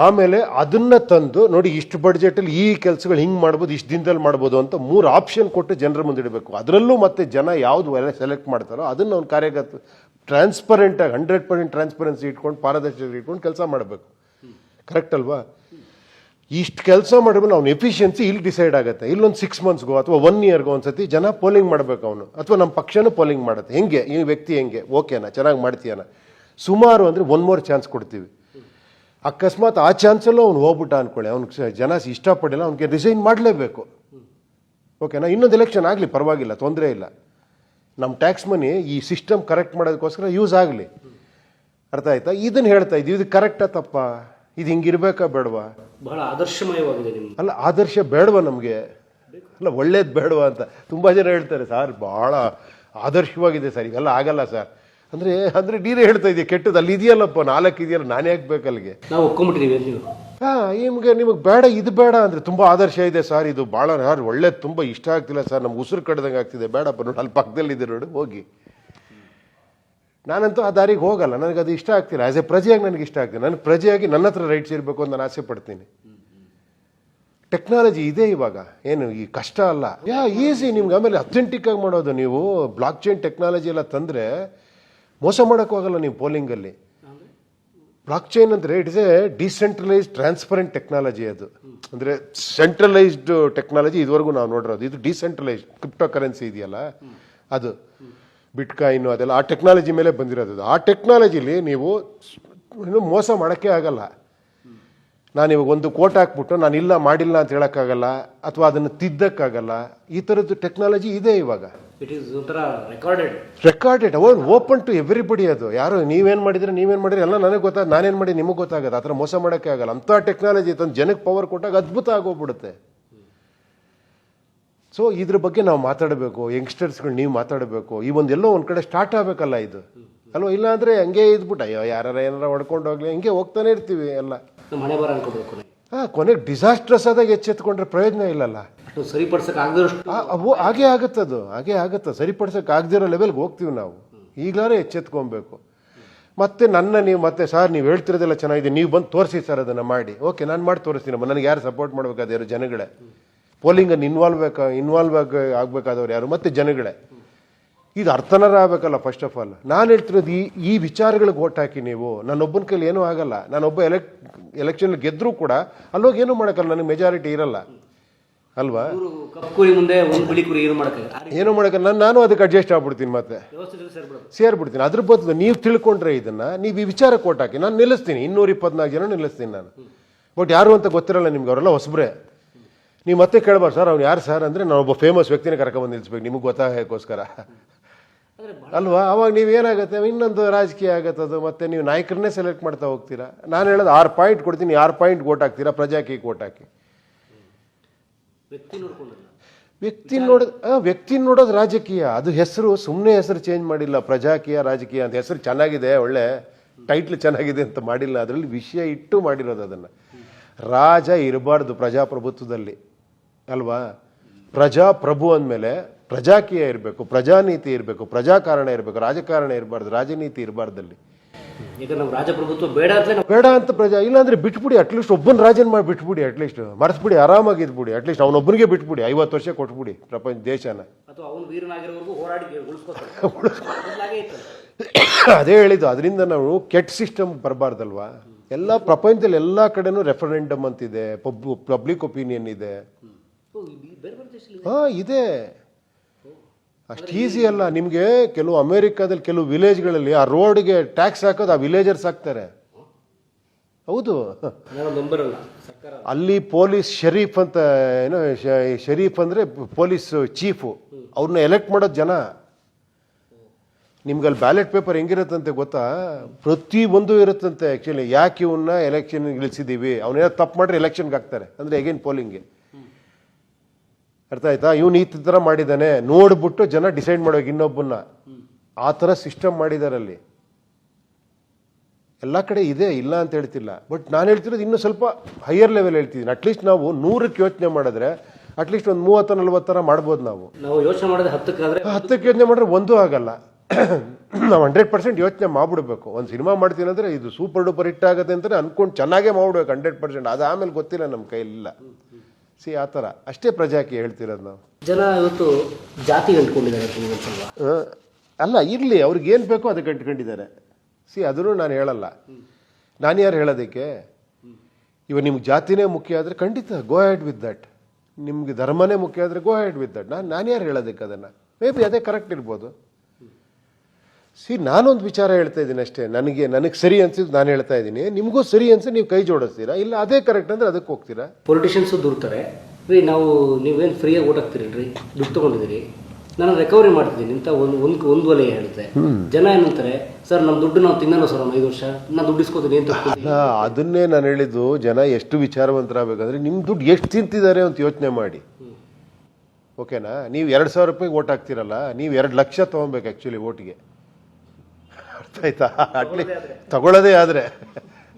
[SPEAKER 1] ಆಮೇಲೆ ಅದನ್ನ ತಂದು ನೋಡಿ, ಇಷ್ಟು ಬಡ್ಜೆಟಲ್ಲಿ ಈ ಕೆಲಸಗಳು ಹಿಂಗೆ ಮಾಡ್ಬೋದು, ಇಷ್ಟು ದಿನದಲ್ಲಿ ಮಾಡ್ಬೋದು ಅಂತ 3 ಆಪ್ಷನ್ ಕೊಟ್ಟು ಜನರ ಮುಂದೆ ಇಡಬೇಕು. ಅದರಲ್ಲೂ ಮತ್ತೆ ಜನ ಯಾವ್ದು ಸೆಲೆಕ್ಟ್ ಮಾಡ್ತಾರೋ ಅದನ್ನು ಅವ್ನು ಕಾರ್ಯಗತ ಟ್ರಾನ್ಸ್ಪರೆಂಟಾಗಿ 100% ಟ್ರಾನ್ಸ್ಪರೆನ್ಸಿ ಇಟ್ಕೊಂಡು, ಪಾರದರ್ಶಕತೆ ಇಟ್ಕೊಂಡು ಕೆಲಸ ಮಾಡಬೇಕು. ಕರೆಕ್ಟ್ ಅಲ್ವಾ? ಇಷ್ಟು ಕೆಲಸ ಮಾಡಿದ್ರೆ ಅವ್ನ ಎಫಿಷಿಯನ್ಸಿ ಇಲ್ಲಿ ಡಿಸೈಡ್ ಆಗುತ್ತೆ. ಇಲ್ಲೊಂದು 6 monthsಗೋ ಅಥವಾ 1 yearಗೋ ಒಂದ್ಸತಿ ಜನ ಪೋಲಿಂಗ್ ಮಾಡಬೇಕು ಅವನು, ಅಥವಾ ನಮ್ಮ ಪಕ್ಷನೂ ಪೋಲಿಂಗ್ ಮಾಡುತ್ತೆ. ಹೆಂಗೆ ಈ ವ್ಯಕ್ತಿ ಹೆಂಗೆ, ಓಕೆನಾ, ಚೆನ್ನಾಗಿ ಮಾಡ್ತೀಯನ, ಸುಮಾರು ಅಂದರೆ 1 more ಚಾನ್ಸ್ ಕೊಡ್ತೀವಿ. ಅಕಸ್ಮಾತ್ ಆ ಚಾನ್ಸಲ್ಲೂ ಅವ್ನು ಹೋಗ್ಬಿಟ್ಟ ಅನ್ಕೊಳ್ಳಿ, ಅವ್ನಿಗೆ ಜನ ಇಷ್ಟಪಡಿಲ್ಲ, ಅವ್ನಿಗೆ ರಿಸೈನ್ ಮಾಡಲೇಬೇಕು. ಓಕೆನಾ? ಇನ್ನೊಂದು ಎಲೆಕ್ಷನ್ ಆಗಲಿ, ಪರವಾಗಿಲ್ಲ, ತೊಂದರೆ ಇಲ್ಲ. ನಮ್ಮ ಟ್ಯಾಕ್ಸ್ ಮನಿ ಈ ಸಿಸ್ಟಮ್ ಕರೆಕ್ಟ್ ಮಾಡೋದಕ್ಕೋಸ್ಕರ ಯೂಸ್ ಆಗಲಿ. ಅರ್ಥ ಆಯ್ತಾ? ಇದನ್ನು ಹೇಳ್ತಾ ಇದ್ದೀವಿ. ಇದು ಕರೆಕ್ಟಾ ತಪ್ಪಾ? ಇದು ಹಿಂಗಿರ್ಬೇಕಾ ಬೇಡವಾ?
[SPEAKER 3] ಬಹಳ ಆದರ್ಶಮಯವಾಗಿದೆ ನಿಮ್ಗೆ.
[SPEAKER 1] ಅಲ್ಲ, ಆದರ್ಶ ಬೇಡವಾ ನಮಗೆ? ಅಲ್ಲ, ಒಳ್ಳೇದು ಬೇಡವಾ ಅಂತ ತುಂಬ ಜನ ಹೇಳ್ತಾರೆ. ಸರ್ ಭಾಳ ಆದರ್ಶವಾಗಿದೆ ಸರ್, ಇವೆಲ್ಲ ಆಗಲ್ಲ ಸರ್ ಅಂದರೆ ನೀರೇ ಹೇಳ್ತಾ ಇದೆಯಾ ಕೆಟ್ಟದ್ದು? ಅಲ್ಲಿ ಇದೆಯಲ್ಲಪ್ಪ 4 ಇದೆಯಲ್ಲ, ನಾನೇ ಹಾಕ್ಬೇಕು ಅಲ್ಲಿಗೆ.
[SPEAKER 3] ನಾವು ಒಪ್ಕೊಂಡ್ಬಿಟ್ಟಿದ್ದೀವಿ ನೀವು.
[SPEAKER 1] ನಿಮಗೆ ಬೇಡ, ಇದು ಬೇಡ ಅಂದರೆ ತುಂಬ ಆದರ್ಶ ಇದೆ ಸರ್, ಇದು ಭಾಳ ಯಾರು ಒಳ್ಳೇದು, ತುಂಬ ಇಷ್ಟ ಆಗ್ತಿಲ್ಲ ಸರ್, ನಮ್ಗೆ ಉಸಿರು ಕಡ್ದಂಗೆ ಆಗ್ತಿದೆ, ಬೇಡಪ್ಪ ನೋಡಿ ಅಲ್ಲಿ ಪಕ್ಕದಲ್ಲಿದೆ ನೋಡಿ ಹೋಗಿ. ನಾನಂತೂ ಆ ದಾರಿಗೆ ಹೋಗಲ್ಲ, ನನಗೆ ಅದು ಇಷ್ಟ ಆಗ್ತಿಲ್ಲ. ಆಸ್ ಎ ಪ್ರಜೆಯಾಗಿ ನನಗೆ ಇಷ್ಟ ಆಗ್ತಿದೆ. ನನಗೆ ಪ್ರಜೆಯಾಗಿ ನನ್ನ ಹತ್ರ ರೈಟ್ಸ್ ಇರಬೇಕು ಅಂತ ನಾನು ಆಸೆ ಪಡ್ತೀನಿ. ಟೆಕ್ನಾಲಜಿ ಇದೆ ಇವಾಗ, ಏನು ಈ ಕಷ್ಟ ಅಲ್ಲ, ಈಸಿ ನಿಮ್ಗೆ. ಆಮೇಲೆ ಅಥೆಂಟಿಕ್ ಆಗಿ ಮಾಡೋದು. ನೀವು ಬ್ಲಾಕ್ ಚೈನ್ ಟೆಕ್ನಾಲಜಿ ಎಲ್ಲ ತಂದರೆ ಮೋಸ ಮಾಡೋಕ್ಕಾಗಲ್ಲ ನೀವು ಪೋಲಿಂಗಲ್ಲಿ. ಬ್ಲಾಕ್ ಚೈನ್ ಅಂದರೆ it is A decentralised transparent technology. ಅದು ಅಂದರೆ ಸೆಂಟ್ರಲೈಸ್ಡ್ ಟೆಕ್ನಾಲಜಿ ಇದುವರೆಗೂ ನಾವು ನೋಡಿರೋದು. ಇದು ಡಿಸೆಂಟ್ರಲೈಸ್ಡ್ ಕ್ರಿಪ್ಟೋ ಕರೆನ್ಸಿ ಇದೆಯಲ್ಲ, ಅದು ಬಿಟ್ಕಾಯಿನ್ ಅದೆಲ್ಲ ಆ ಟೆಕ್ನಾಲಜಿ ಮೇಲೆ ಬಂದಿರೋದು. ಆ ಟೆಕ್ನಾಲಜಿಲಿ ನೀವು ಮೋಸ ಮಾಡೋಕ್ಕೆ ಆಗಲ್ಲ. ನಾನು ಇವಾಗ ಒಂದು ಕೋಟ್ ಹಾಕ್ಬಿಟ್ಟು ನಾನು ಇಲ್ಲ ಮಾಡಿಲ್ಲ ಅಂತ ಹೇಳೋಕ್ಕಾಗಲ್ಲ, ಅಥವಾ ಅದನ್ನು ತಿದ್ದಕ್ಕಾಗಲ್ಲ. ಈ ಥರದ್ದು ಟೆಕ್ನಾಲಜಿ ಇದೆ ಇವಾಗ.
[SPEAKER 3] ಇಟ್ ಈಸ್ ಒಂಥರ
[SPEAKER 1] ರೆಕಾರ್ಡೆಡ್ ಓಪನ್ ಟು ಎವ್ರಿಬಡಿ. ಅದು ಯಾರು ನೀವೇನು ಮಾಡಿದ್ರೆ ಎಲ್ಲ ನನಗೆ ಗೊತ್ತಾಗ, ನಾನೇನು ಮಾಡಿ ನಿಮಗೆ ಗೊತ್ತಾಗತ್ತೆ. ಆ ಥರ ಮೋಸ ಮಾಡೋಕ್ಕೆ ಆಗಲ್ಲ. ಅಂಥ ಟೆಕ್ನಾಲಜಿ ತಂದು ಜನಕ್ಕೆ ಪವರ್ ಕೊಟ್ಟಾಗ ಅದ್ಭುತ ಆಗೋಗ್ಬಿಡುತ್ತೆ. ಸೊ ಇದ್ರ ಬಗ್ಗೆ ನಾವು ಮಾತಾಡಬೇಕು, ಯಂಗ್ಸ್ಟರ್ಸ್ಗಳು ನೀವು ಮಾತಾಡಬೇಕು. ಈ ಎಲ್ಲೋ ಒಂದು ಕಡೆ ಸ್ಟಾರ್ಟ್ ಆಗಬೇಕಲ್ಲ ಇದು, ಅಲ್ವಾ? ಇಲ್ಲ ಅಂದರೆ ಹಂಗೆ ಇದ್ಬಿಟ್ಟು ಅಯ್ಯೋ ಏನಾರ ಹೊಡ್ಕೊಂಡು ಹೋಗ್ಲಿ ಹಿಂಗೆ ಹೋಗ್ತಾನೆ ಇರ್ತೀವಿ ಎಲ್ಲ. ಕೊನೆಗೆ ಡಿಸಾಸ್ಟ್ರಸ್ ಆದಾಗ ಎಚ್ಚೆತ್ಕೊಂಡ್ರೆ ಪ್ರಯೋಜನ ಇಲ್ಲಲ್ಲ. ಹಾಗೆ ಆಗುತ್ತೆ. ಸರಿಪಡಿಸೋಕೆ ಆಗದಿರೋ ಲೆವೆಲ್ಗೆ ಹೋಗ್ತೀವಿ ನಾವು. ಈಗಲಾರೆ ಎಚ್ಚೆತ್ಕೊಬೇಕು. ಮತ್ತೆ ನೀವು ಮತ್ತೆ ಸರ್ ನೀವು ಹೇಳ್ತಿರೋದೆಲ್ಲ ಚೆನ್ನಾಗಿದೆ, ನೀವು ಬಂದು ತೋರಿಸಿ ಸರ್ ಅದನ್ನು ಮಾಡಿ. ಓಕೆ, ನಾನು ಮಾಡಿ ತೋರಿಸ್ತೀನಿ. ನನಗೆ ಯಾರು ಸಪೋರ್ಟ್ ಮಾಡಬೇಕಾದ್ರು ಜನಗಳೇ. ಪೋಲಿಂಗನ್ನು ಇನ್ವಾಲ್ವ್ ಆಗಬೇಕಾದವ್ರು ಯಾರು? ಮತ್ತೆ ಜನಗಳೇ. ಇದು ಅರ್ಥನಾರ ಆಗಬೇಕಲ್ಲ ಫಸ್ಟ್ ಆಫ್ ಆಲ್. ನಾನು ಹೇಳ್ತಿರೋದು ಈ ವಿಚಾರಗಳಿಗೆ ಓಟ್ ಹಾಕಿ ನೀವು. ನನ್ನೊಬ್ಬನ ಕೈಲಿ ಏನೂ ಆಗಲ್ಲ. ನಾನೊಬ್ಬ ಎಲೆಕ್ಷನ್ ಗೆದ್ದರೂ ಕೂಡ ಅಲ್ಲೋಗಿ ಏನೂ ಮಾಡೋಕ್ಕಲ್ಲ, ನನಗೆ ಮೆಜಾರಿಟಿ ಇರಲ್ಲ ಅಲ್ವಾ? ಏನೂ ಮಾಡೋಕ್ಕಲ್ಲ. ನಾನು ಅದಕ್ಕೆ ಅಡ್ಜಸ್ಟ್ ಆಗ್ಬಿಡ್ತೀನಿ, ಮತ್ತೆ ಸೇರ್ಬಿಡ್ತೀನಿ. ಅದ್ರ ಬದಲು ನೀವು ತಿಳ್ಕೊಂಡ್ರೆ ಇದನ್ನು, ನೀವು ಈ ವಿಚಾರಕ್ಕೆ ಓಟ್ ಹಾಕಿ. ನಾನು ನಿಲ್ಲಿಸ್ತೀನಿ 224 ಜನ ನಿಲ್ಲಿಸ್ತೀನಿ ನಾನು. ಬಟ್ ಯಾರು ಅಂತ ಗೊತ್ತಿರಲ್ಲ ನಿಮ್ಗೆ, ಅವರೆಲ್ಲ ಹೊಸಬ್ರೆ. ನೀವು ಮತ್ತೆ ಕೇಳ್ಬಾರ್ದು ಸರ್ ಅವ್ನು ಯಾರು ಸರ್ ಅಂದರೆ ನಾನು ಒಬ್ಬ ಫೇಮಸ್ ವ್ಯಕ್ತಿನ ಕರ್ಕೊಂಡ್ಬಂದು ನಿಲ್ಲಿಸ್ಬೇಕು ನಿಮಗೆ ಗೊತ್ತಾಗೋಕ್ಕೋಸ್ಕರ ಅಲ್ವಾ? ಅವಾಗ ನೀವೇನಾಗುತ್ತೆ, ಇನ್ನೊಂದು ರಾಜಕೀಯ ಆಗತ್ತೆ ಅದು. ಮತ್ತೆ ನೀವು ನಾಯಕರನ್ನೇ ಸೆಲೆಕ್ಟ್ ಮಾಡ್ತಾ ಹೋಗ್ತೀರಾ. ನಾನು ಹೇಳೋದು 6 ಪಾಯಿಂಟ್ ಕೊಡ್ತೀನಿ, 6 ಪಾಯಿಂಟ್ ಓಟ್ ಹಾಕ್ತೀರಾ, ಪ್ರಜಾಕೀಯ ಓಟ್ ಹಾಕಿ. ವ್ಯಕ್ತಿ ನೋಡೋದು ರಾಜಕೀಯ. ಅದು ಹೆಸರು ಸುಮ್ಮನೆ ಹೆಸರು ಚೇಂಜ್ ಮಾಡಿಲ್ಲ. ಪ್ರಜಾಕೀಯ ರಾಜಕೀಯ ಅಂತ ಹೆಸರು ಚೆನ್ನಾಗಿದೆ, ಒಳ್ಳೆ ಟೈಟ್ಲ್ ಚೆನ್ನಾಗಿದೆ ಅಂತ ಮಾಡಿಲ್ಲ. ಅದರಲ್ಲಿ ವಿಷಯ ಇಟ್ಟು ಮಾಡಿರೋದು. ಅದನ್ನು ರಾಜ ಇರಬಾರ್ದು ಪ್ರಜಾಪ್ರಭುತ್ವದಲ್ಲಿ ಅಲ್ವಾ? ಪ್ರಜಾಪ್ರಭು ಅಂದಮೇಲೆ ಪ್ರಜಾಕೀಯ ಇರಬೇಕು, ಪ್ರಜಾನೀತಿ ಇರಬೇಕು, ಪ್ರಜಾಕಾರಣ ಇರಬೇಕು, ರಾಜಕಾರಣ ಇರಬಾರ್ದು, ರಾಜನೀತಿ ಇರಬಾರ್ದಲ್ಲಿ.
[SPEAKER 3] ಈಗ ನಾವು ರಾಜಪ್ರಭುತ್ವ ಬೇಡ
[SPEAKER 1] ಅಂತ ಇಲ್ಲಾಂದ್ರೆ ಬಿಟ್ಬಿಡಿ. ಅಟ್ಲೀಸ್ಟ್ ಒಬ್ಬನ ರಾಜನ್ ಮಾಡಿ ಬಿಟ್ಬಿಡಿ, ಅಟ್ಲೀಸ್ಟ್ ಮರೆಸ್ಬಿಡಿ, ಆರಾಮಾಗಿದ್ಬಿಡಿ. ಅಟ್ಲೀಸ್ಟ್ ಅವನೊಬ್ಬನಿಗೆ ಬಿಟ್ಬಿಡಿ, 50 ವರ್ಷ ಕೊಟ್ಬಿಡಿ ಪ್ರಪಂಚ ದೇಶನ. ಅದೇ ಹೇಳಿದ್ದು. ಅದರಿಂದ ನಾವು ಕೆಟ್ಟ ಸಿಸ್ಟಮ್ ಬರಬಾರ್ದಲ್ವಾ? ಎಲ್ಲ ಪ್ರಪಂಚದಲ್ಲಿ ಎಲ್ಲ ಕಡೆನೂ ರೆಫರೆಂಡಮ್ ಅಂತಿದೆ, ಪಬ್ಲಿಕ್ ಒಪಿನಿಯನ್ ಇದೆ. ಇದೆ. ಅಷ್ಟು ಈಸಿ ಅಲ್ಲ. ನಿಮಗೆ ಕೆಲವು ಅಮೆರಿಕಾದಲ್ಲಿ ಕೆಲವು ವಿಲೇಜ್ಗಳಲ್ಲಿ ಆ ರೋಡ್ಗೆ ಟ್ಯಾಕ್ಸ್ ಹಾಕೋದು ಆ ವಿಲೇಜರ್ಸ್ ಹಾಕ್ತಾರೆ. ಹೌದು. ಅಲ್ಲಿ ಪೊಲೀಸ್ ಶರೀಫ್ ಅಂತ ಶರೀಫ್ ಅಂದರೆ ಪೊಲೀಸ್ ಚೀಫು, ಅವ್ರನ್ನ ಎಲೆಕ್ಟ್ ಮಾಡೋದು ಜನ. ನಿಮ್ಗೆ ಅಲ್ಲಿ ಬ್ಯಾಲೆಟ್ ಪೇಪರ್ ಹೆಂಗಿರುತ್ತಂತೆ ಗೊತ್ತಾ? ಪ್ರತಿಯೊಂದು ಇರುತ್ತಂತೆ. ಆ್ಯಕ್ಚುಲಿ ಯಾಕೆ ಇವನ್ನ ಎಲೆಕ್ಷನ್ ಇಳಿಸಿದ್ದೀವಿ, ಅವನೇನೋ ತಪ್ಪು ಮಾಡ್ರೆ ಎಲೆಕ್ಷನ್ಗೆ ಹಾಕ್ತಾರೆ, ಅಂದರೆ ಅಗೇನ್ ಪೋಲಿಂಗ್ಗೆ. ಅರ್ಥ ಆಯ್ತಾ? ಇವನು ಈ ಥರ ಮಾಡಿದ್ದಾನೆ ನೋಡ್ಬಿಟ್ಟು ಜನ ಡಿಸೈಡ್ ಮಾಡೋಕೆ ಇನ್ನೊಬ್ಬನ್ನ. ಆ ಥರ ಸಿಸ್ಟಮ್ ಮಾಡಿದಾರಲ್ಲಿ. ಎಲ್ಲ ಕಡೆ ಇದೆ, ಇಲ್ಲ ಅಂತ ಹೇಳ್ತಿಲ್ಲ. ಬಟ್ ನಾನು ಹೇಳ್ತಿರೋದು ಇನ್ನೂ ಸ್ವಲ್ಪ ಹೈಯರ್ ಲೆವೆಲ್ ಹೇಳ್ತಿದ್ದೀನಿ. ಅಟ್ಲೀಸ್ಟ್ ನಾವು 100ಕ್ಕೆ ಯೋಚನೆ ಮಾಡಿದ್ರೆ ಅಟ್ಲೀಸ್ಟ್ ಒಂದು 30-40 ಮಾಡ್ಬೋದು ನಾವು
[SPEAKER 3] ಯೋಚನೆ ಮಾಡಿದ್ರೆ
[SPEAKER 1] 10ಕ್ಕೆ ಯೋಚನೆ ಮಾಡಿದ್ರೆ ಒಂದೂ ಆಗಲ್ಲ. ನಾವು 100% ಯೋಚನೆ ಮಾಡ್ಬಿಡ್ಬೇಕು. ಒಂದು ಸಿನಿಮಾ ಮಾಡ್ತೀನಿ ಅಂದರೆ ಇದು ಸೂಪರ್ ಡೂಪರ್ ಹಿಟ್ ಆಗುತ್ತೆ ಅಂತ ಅನ್ಕೊಂಡು ಚೆನ್ನಾಗೇ ಮಾಡ್ಬಿಡ್ಬೇಕು 100%. ಅದು ಆಮೇಲೆ ಗೊತ್ತಿಲ್ಲ, ನಮ್ಮ ಕೈಲಿಲ್ಲ. ಆ ಥರ ಅಷ್ಟೇ ಪ್ರಜಾಕೀಯ ಹೇಳ್ತಿರೋದು ನಾವು.
[SPEAKER 3] ಜನ ಇವತ್ತು ಜಾತಿ ಅಂಟ್ಕೊಂಡಿದ್ದಾರೆ
[SPEAKER 1] ಅಲ್ಲ, ಇರಲಿ, ಅವ್ರಿಗೆ ಏನು ಬೇಕೋ ಅದಕ್ಕೆ ಅಂಟ್ಕೊಂಡಿದ್ದಾರೆ. ಅದನ್ನು ನಾನು ಹೇಳಲ್ಲ. ನಾನು ಯಾರು ಹೇಳೋದಕ್ಕೆ? ಇವಾಗ ನಿಮ್ಗೆ ಜಾತಿನೇ ಮುಖ್ಯ ಆದರೆ ಖಂಡಿತ ಗೋ ಹೆಡ್ ವಿತ್ ದಟ್. ನಿಮ್ಗೆ ಧರ್ಮನೇ ಮುಖ್ಯ ಆದರೆ ಗೋ ಹೆಡ್ ವಿತ್ ದಟ್. ನಾನು ಯಾರು ಹೇಳೋದಕ್ಕೆ ಅದನ್ನು? ಮೇ ಬಿ ಅದೇ ಕರೆಕ್ಟ್ ಇರ್ಬೋದು. ನಾನೊಂದು ವಿಚಾರ ಹೇಳ್ತಾ ಇದ್ದೀನಿ ಅಷ್ಟೇ. ನನಗೆ ಸರಿ ಅನ್ಸಿದ್ದು ನಾನು ಹೇಳ್ತಾ ಇದ್ದೀನಿ. ನಿಮಗೂ ಸರಿ ಅನ್ಸಿ ನೀವು ಕೈ ಜೋಡಿಸ್ತೀರಾ, ಇಲ್ಲ ಅದೇ ಕರೆಕ್ಟ್ ಅಂದ್ರೆ ಅದಕ್ಕೆ ಹೋಗ್ತೀರಾ.
[SPEAKER 3] ಪೊಲಿಟಿಷಿಯನ್ಸು ದೂರ್ತಾರೆ ರೀ, ನೀವೇನು ಫ್ರೀಯಾಗಿ ಓಟ್ ಹಾಕ್ತೀರಿ, ದುಡ್ಡು ತೊಗೊಂಡಿದ್ದೀರಿ, ನಾನು ರಿಕವರಿ ಮಾಡ್ತಿದ್ದೀನಿ ಅಂತ ಒಂದು ವಲಯ ಹೇಳುತ್ತೆ. ಜನ ಏನಂತಾರೆ, ಸರ್ ನಮ್ಮ ದುಡ್ಡು ನಾವು ತಿನ್ನಲ್ಲ ಸರ್ 5 ವರ್ಷ, ನಾನು ದುಡ್ಡು ಇಸ್ಕೋತೀನಿ ಅಂತ.
[SPEAKER 1] ಅದನ್ನೇ ನಾನು ಹೇಳಿದ್ದು. ಜನ ಎಷ್ಟು ವಿಚಾರವಂತರಾಗಬೇಕಂದ್ರೆ ನಿಮ್ಮ ದುಡ್ಡು ಎಷ್ಟು ತಿಂತಿದ್ದಾರೆ ಅಂತ ಯೋಚನೆ ಮಾಡಿ. ಓಕೆನಾ? ನೀವು 2,000 ರೂಪಾಯಿಗೆ ಓಟ್ ಹಾಕ್ತಿರಲ್ಲ, ನೀವು 2 ಲಕ್ಷ ತೊಗೊಬೇಕು ಆ್ಯಕ್ಚುಲಿ ಓಟಿಗೆ. ಅರ್ಥ ಆಯ್ತಾ? ಅಟ್ಲೀಸ್ಟ್ ತಗೊಳ್ಳೋದೇ ಆದರೆ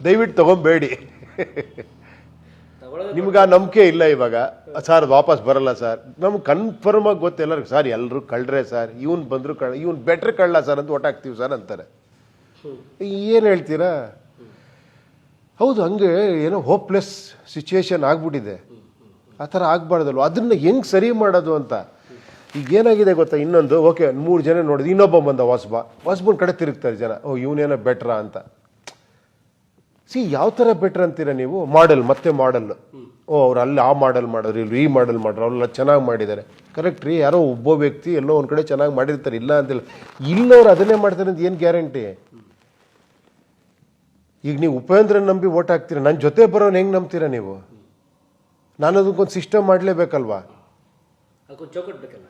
[SPEAKER 1] ದಯವಿಟ್ಟು ತಗೊಂಬೇಡಿ. ನಿಮ್ಗೆ ಆ ನಂಬಿಕೆ ಇಲ್ಲ ಇವಾಗ. ಸರ್ ವಾಪಸ್ ಬರಲ್ಲ ಸರ್, ನಮ್ಗೆ ಕನ್ಫರ್ಮ್ ಆಗಿ ಗೊತ್ತು ಎಲ್ಲರಿಗೂ. ಸರ್ ಎಲ್ಲರೂ ಕಳ್ರೆ ಸರ್, ಇವನು ಬಂದರು ಇವನು ಬೆಟ್ರ್ ಕಳ್ಳ ಸರ್ ಅಂತ ಓಟ್ ಹಾಕ್ತೀವಿ ಸರ್ ಅಂತಾರೆ. ಏನು ಹೇಳ್ತೀರಾ? ಹೌದು, ಹಂಗೆ ಏನೋ ಹೋಪ್ಲೆಸ್ ಸಿಚುವೇಶನ್ ಆಗ್ಬಿಟ್ಟಿದೆ. ಆ ಥರ ಆಗಬಾರ್ದಲ್ವ? ಅದನ್ನು ಹೆಂಗೆ ಸರಿ ಮಾಡೋದು ಅಂತ. ಈಗ ಏನಾಗಿದೆ ಗೊತ್ತಾ? ಇನ್ನೊಂದು, ಓಕೆ 3 ಜನ ನೋಡಿದ್ವಿ, ಇನ್ನೊಬ್ಬ ಬಂದ ಹೊಸಬನ ಕಡೆ ತಿರುಗ್ತಾರೆ ಜನ. ಓ ಇವನೇನೋ ಬೆಟ್ರಾ ಅಂತ. ಯಾವ ಥರ ಬೆಟ್ರ್ ಅಂತೀರಾ ನೀವು? ಮಾಡೆಲ್ ಮತ್ತೆ ಮಾಡೆಲ್, ಓ ಅವ್ರು ಅಲ್ಲಿ ಆ ಮಾಡೆಲ್ ಮಾಡಿದ್ರು, ಇಲ್ಲಿ ಈ ಮಾಡೆಲ್ ಮಾಡಿದ್ರು, ಅವರೆಲ್ಲ ಚೆನ್ನಾಗಿ ಮಾಡಿದ್ದಾರೆ. ಕರೆಕ್ಟ್ ರೀ, ಯಾರೋ ಒಬ್ಬ ವ್ಯಕ್ತಿ ಎಲ್ಲೋ ಒಂದು ಕಡೆ ಚೆನ್ನಾಗಿ ಮಾಡಿರ್ತಾರೆ, ಇಲ್ಲ ಅಂತಿಲ್ಲ. ಇಲ್ಲವ್ರು ಅದನ್ನೇ ಮಾಡ್ತಾರೆ ಅಂತ ಏನು ಗ್ಯಾರಂಟಿ? ಈಗ ನೀವು ಉಪೇಂದ್ರನ್ ನಂಬಿ ಓಟ್ ಹಾಕ್ತೀರಾ, ನನ್ನ ಜೊತೆ ಬರೋನ್ ಹೆಂಗೆ ನಂಬ್ತೀರಾ ನೀವು? ನಾನು ಅದಕ್ಕೊಂದು ಸಿಸ್ಟಮ್ ಮಾಡಲೇಬೇಕಲ್ವಾ?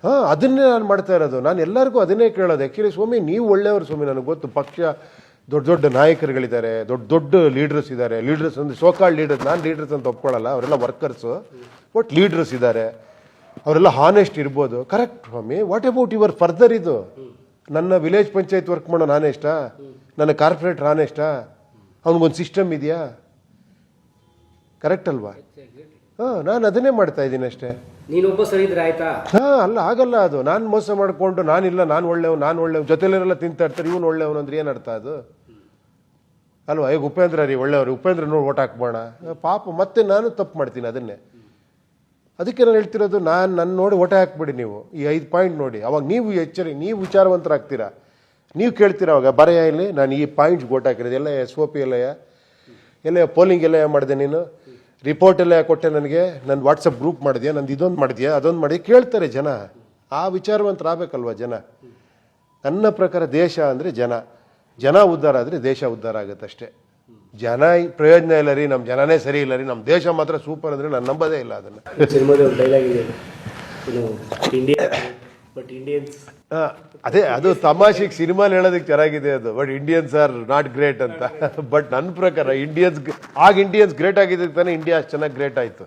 [SPEAKER 1] ಹಾಂ, ಅದನ್ನೇ ನಾನು ಮಾಡ್ತಾ ಇರೋದು. ನಾನು ಎಲ್ಲರಿಗೂ ಅದನ್ನೇ ಕೇಳೋದು. ಆ್ಯಕ್ಚುಲಿ ಸ್ವಾಮಿ ನೀವು ಒಳ್ಳೆಯವರು ಸ್ವಾಮಿ, ನನಗೆ ಗೊತ್ತು. ಪಕ್ಷ ದೊಡ್ಡ ದೊಡ್ಡ ನಾಯಕರುಗಳಿದ್ದಾರೆ, ದೊಡ್ಡ ದೊಡ್ಡ ಲೀಡರ್ಸ್ ಇದ್ದಾರೆ. ಲೀಡರ್ಸ್ ಅಂದರೆ ಸೋಕಾಲ್ಡ್ ಲೀಡರ್ಸ್, ನಾನು ಲೀಡರ್ಸ್ ಅಂತ ಒಪ್ಕೊಳ್ಳಲ್ಲ, ಅವರೆಲ್ಲ ವರ್ಕರ್ಸು. ಬಟ್ ಲೀಡರ್ಸ್ ಇದ್ದಾರೆ, ಅವರೆಲ್ಲ ಹಾನೆಸ್ಟ್ ಇರ್ಬೋದು. ಕರೆಕ್ಟ್ ಸ್ವಾಮಿ. What about your further? ಇದು ನನ್ನ ವಿಲೇಜ್ ಪಂಚಾಯತ್ ವರ್ಕ್ ಮಾಡೋ ನಾನೆಷ್ಟಾ? ನನ್ನ ಕಾರ್ಪೊರೇಟರ್ ನಾನೆಷ್ಟಾ? ಅವನಿಗೊಂದು ಸಿಸ್ಟಮ್ ಇದೆಯಾ? ಕರೆಕ್ಟ್ ಅಲ್ವಾ? ಹಾಂ, ನಾನು ಅದನ್ನೇ ಮಾಡ್ತಾ ಇದ್ದೀನಿ ಅಷ್ಟೇ.
[SPEAKER 3] ನೀನೊಬ್ಬ ಸರಿ ಇದ್ರೆ ಆಯ್ತಾ?
[SPEAKER 1] ಹಾಂ, ಅಲ್ಲ, ಆಗಲ್ಲ ಅದು. ನಾನು ಮೋಸ ಮಾಡಿಕೊಂಡು ನಾನಿಲ್ಲ, ನಾನು ಒಳ್ಳೆವ್ ಜೊತೆಲೆಲ್ಲ ತಿಂತಾ ಇರ್ತಾರೆ, ಇವನು ಒಳ್ಳೆಯವನು ಅಂದ್ರೆ ಏನು ಅರ್ಥ ಅದು? ಅಲ್ವಾ? ಈಗ ಉಪೇಂದ್ರ ರೀ ಒಳ್ಳೆಯವರು, ಉಪೇಂದ್ರ ನೋಡಿ ಓಟ್ ಹಾಕ್ಬೋಣ. ಪಾಪ ಮತ್ತೆ ನಾನು ತಪ್ಪು ಮಾಡ್ತೀನಿ ಅದನ್ನೇ. ಅದಕ್ಕೆ ನಾನು ಹೇಳ್ತಿರೋದು, ನನ್ನ ನೋಡಿ ಓಟ ಹಾಕ್ಬಿಡಿ ನೀವು. ಈ 5 ಪಾಯಿಂಟ್ ನೋಡಿ, ಅವಾಗ ನೀವು ನೀವು ವಿಚಾರವಂತರಾಗ್ತೀರಾ. ನೀವು ಕೇಳ್ತೀರ ಅವಾಗ, ಬರೆಯ ಇಲ್ಲಿ ನಾನು ಈ ಪಾಯಿಂಟ್ಸ್ ಓಟ್ ಹಾಕಿರೋದು ಎಲ್ಲ SOP ಎಲ್ಲ ಪೋಲಿಂಗ್ ಎಲ್ಲ ಮಾಡಿದೆ, ನೀನು ರಿಪೋರ್ಟ್ ಎಲ್ಲ ಕೊಟ್ಟೆ ನನಗೆ, ನನ್ನ ವಾಟ್ಸಪ್ ಗ್ರೂಪ್ ಮಾಡಿದ್ಯಾ, ನಂದು ಇದೊಂದು ಮಾಡಿದ್ಯಾ, ಅದೊಂದು ಮಾಡಿ ಕೇಳ್ತಾರೆ ಜನ. ಆ ವಿಚಾರವಂತರಾಗಬೇಕಲ್ವ ಜನ. ನನ್ನ ಪ್ರಕಾರ ದೇಶ ಅಂದರೆ ಜನ ಉದ್ಧಾರ ಆದರೆ ದೇಶ ಉದ್ಧಾರ ಆಗುತ್ತಷ್ಟೇ. ಜನ ಪ್ರಯೋಜನ ಇಲ್ಲ ರೀ, ನಮ್ಮ ಜನನೇ ಸರಿ ಇಲ್ಲ ರೀ, ನಮ್ಮ ದೇಶ ಮಾತ್ರ ಸೂಪರ್ ಅಂದರೆ ನಾನು ನಂಬೋದೇ ಇಲ್ಲ ಅದನ್ನು.
[SPEAKER 3] ಸಿನಿಮಾದ ಒಂದು ಡೈಲಾಗ್ ಇದೆ, ಇಂಡಿಯಾ ಬಟ್ ಇಂಡಿಯನ್ಸ್.
[SPEAKER 1] ಅದೇ, ಅದು ತಮಾಷೆಗೆ ಸಿನಿಮಾಲಿ ಹೇಳೋದಕ್ಕೆ ಚೆನ್ನಾಗಿದೆ ಅದು. But Indians are not great ಅಂತ. ಬಟ್ ನನ್ನ ಪ್ರಕಾರ ಇಂಡಿಯನ್ಸ್ ಗ್ರೇಟ್ ಆಗಿದ್ದಕ್ಕೆ ತಾನೇ ಇಂಡಿಯಾ ಅಷ್ಟು ಚೆನ್ನಾಗಿ ಗ್ರೇಟ್ ಆಯಿತು.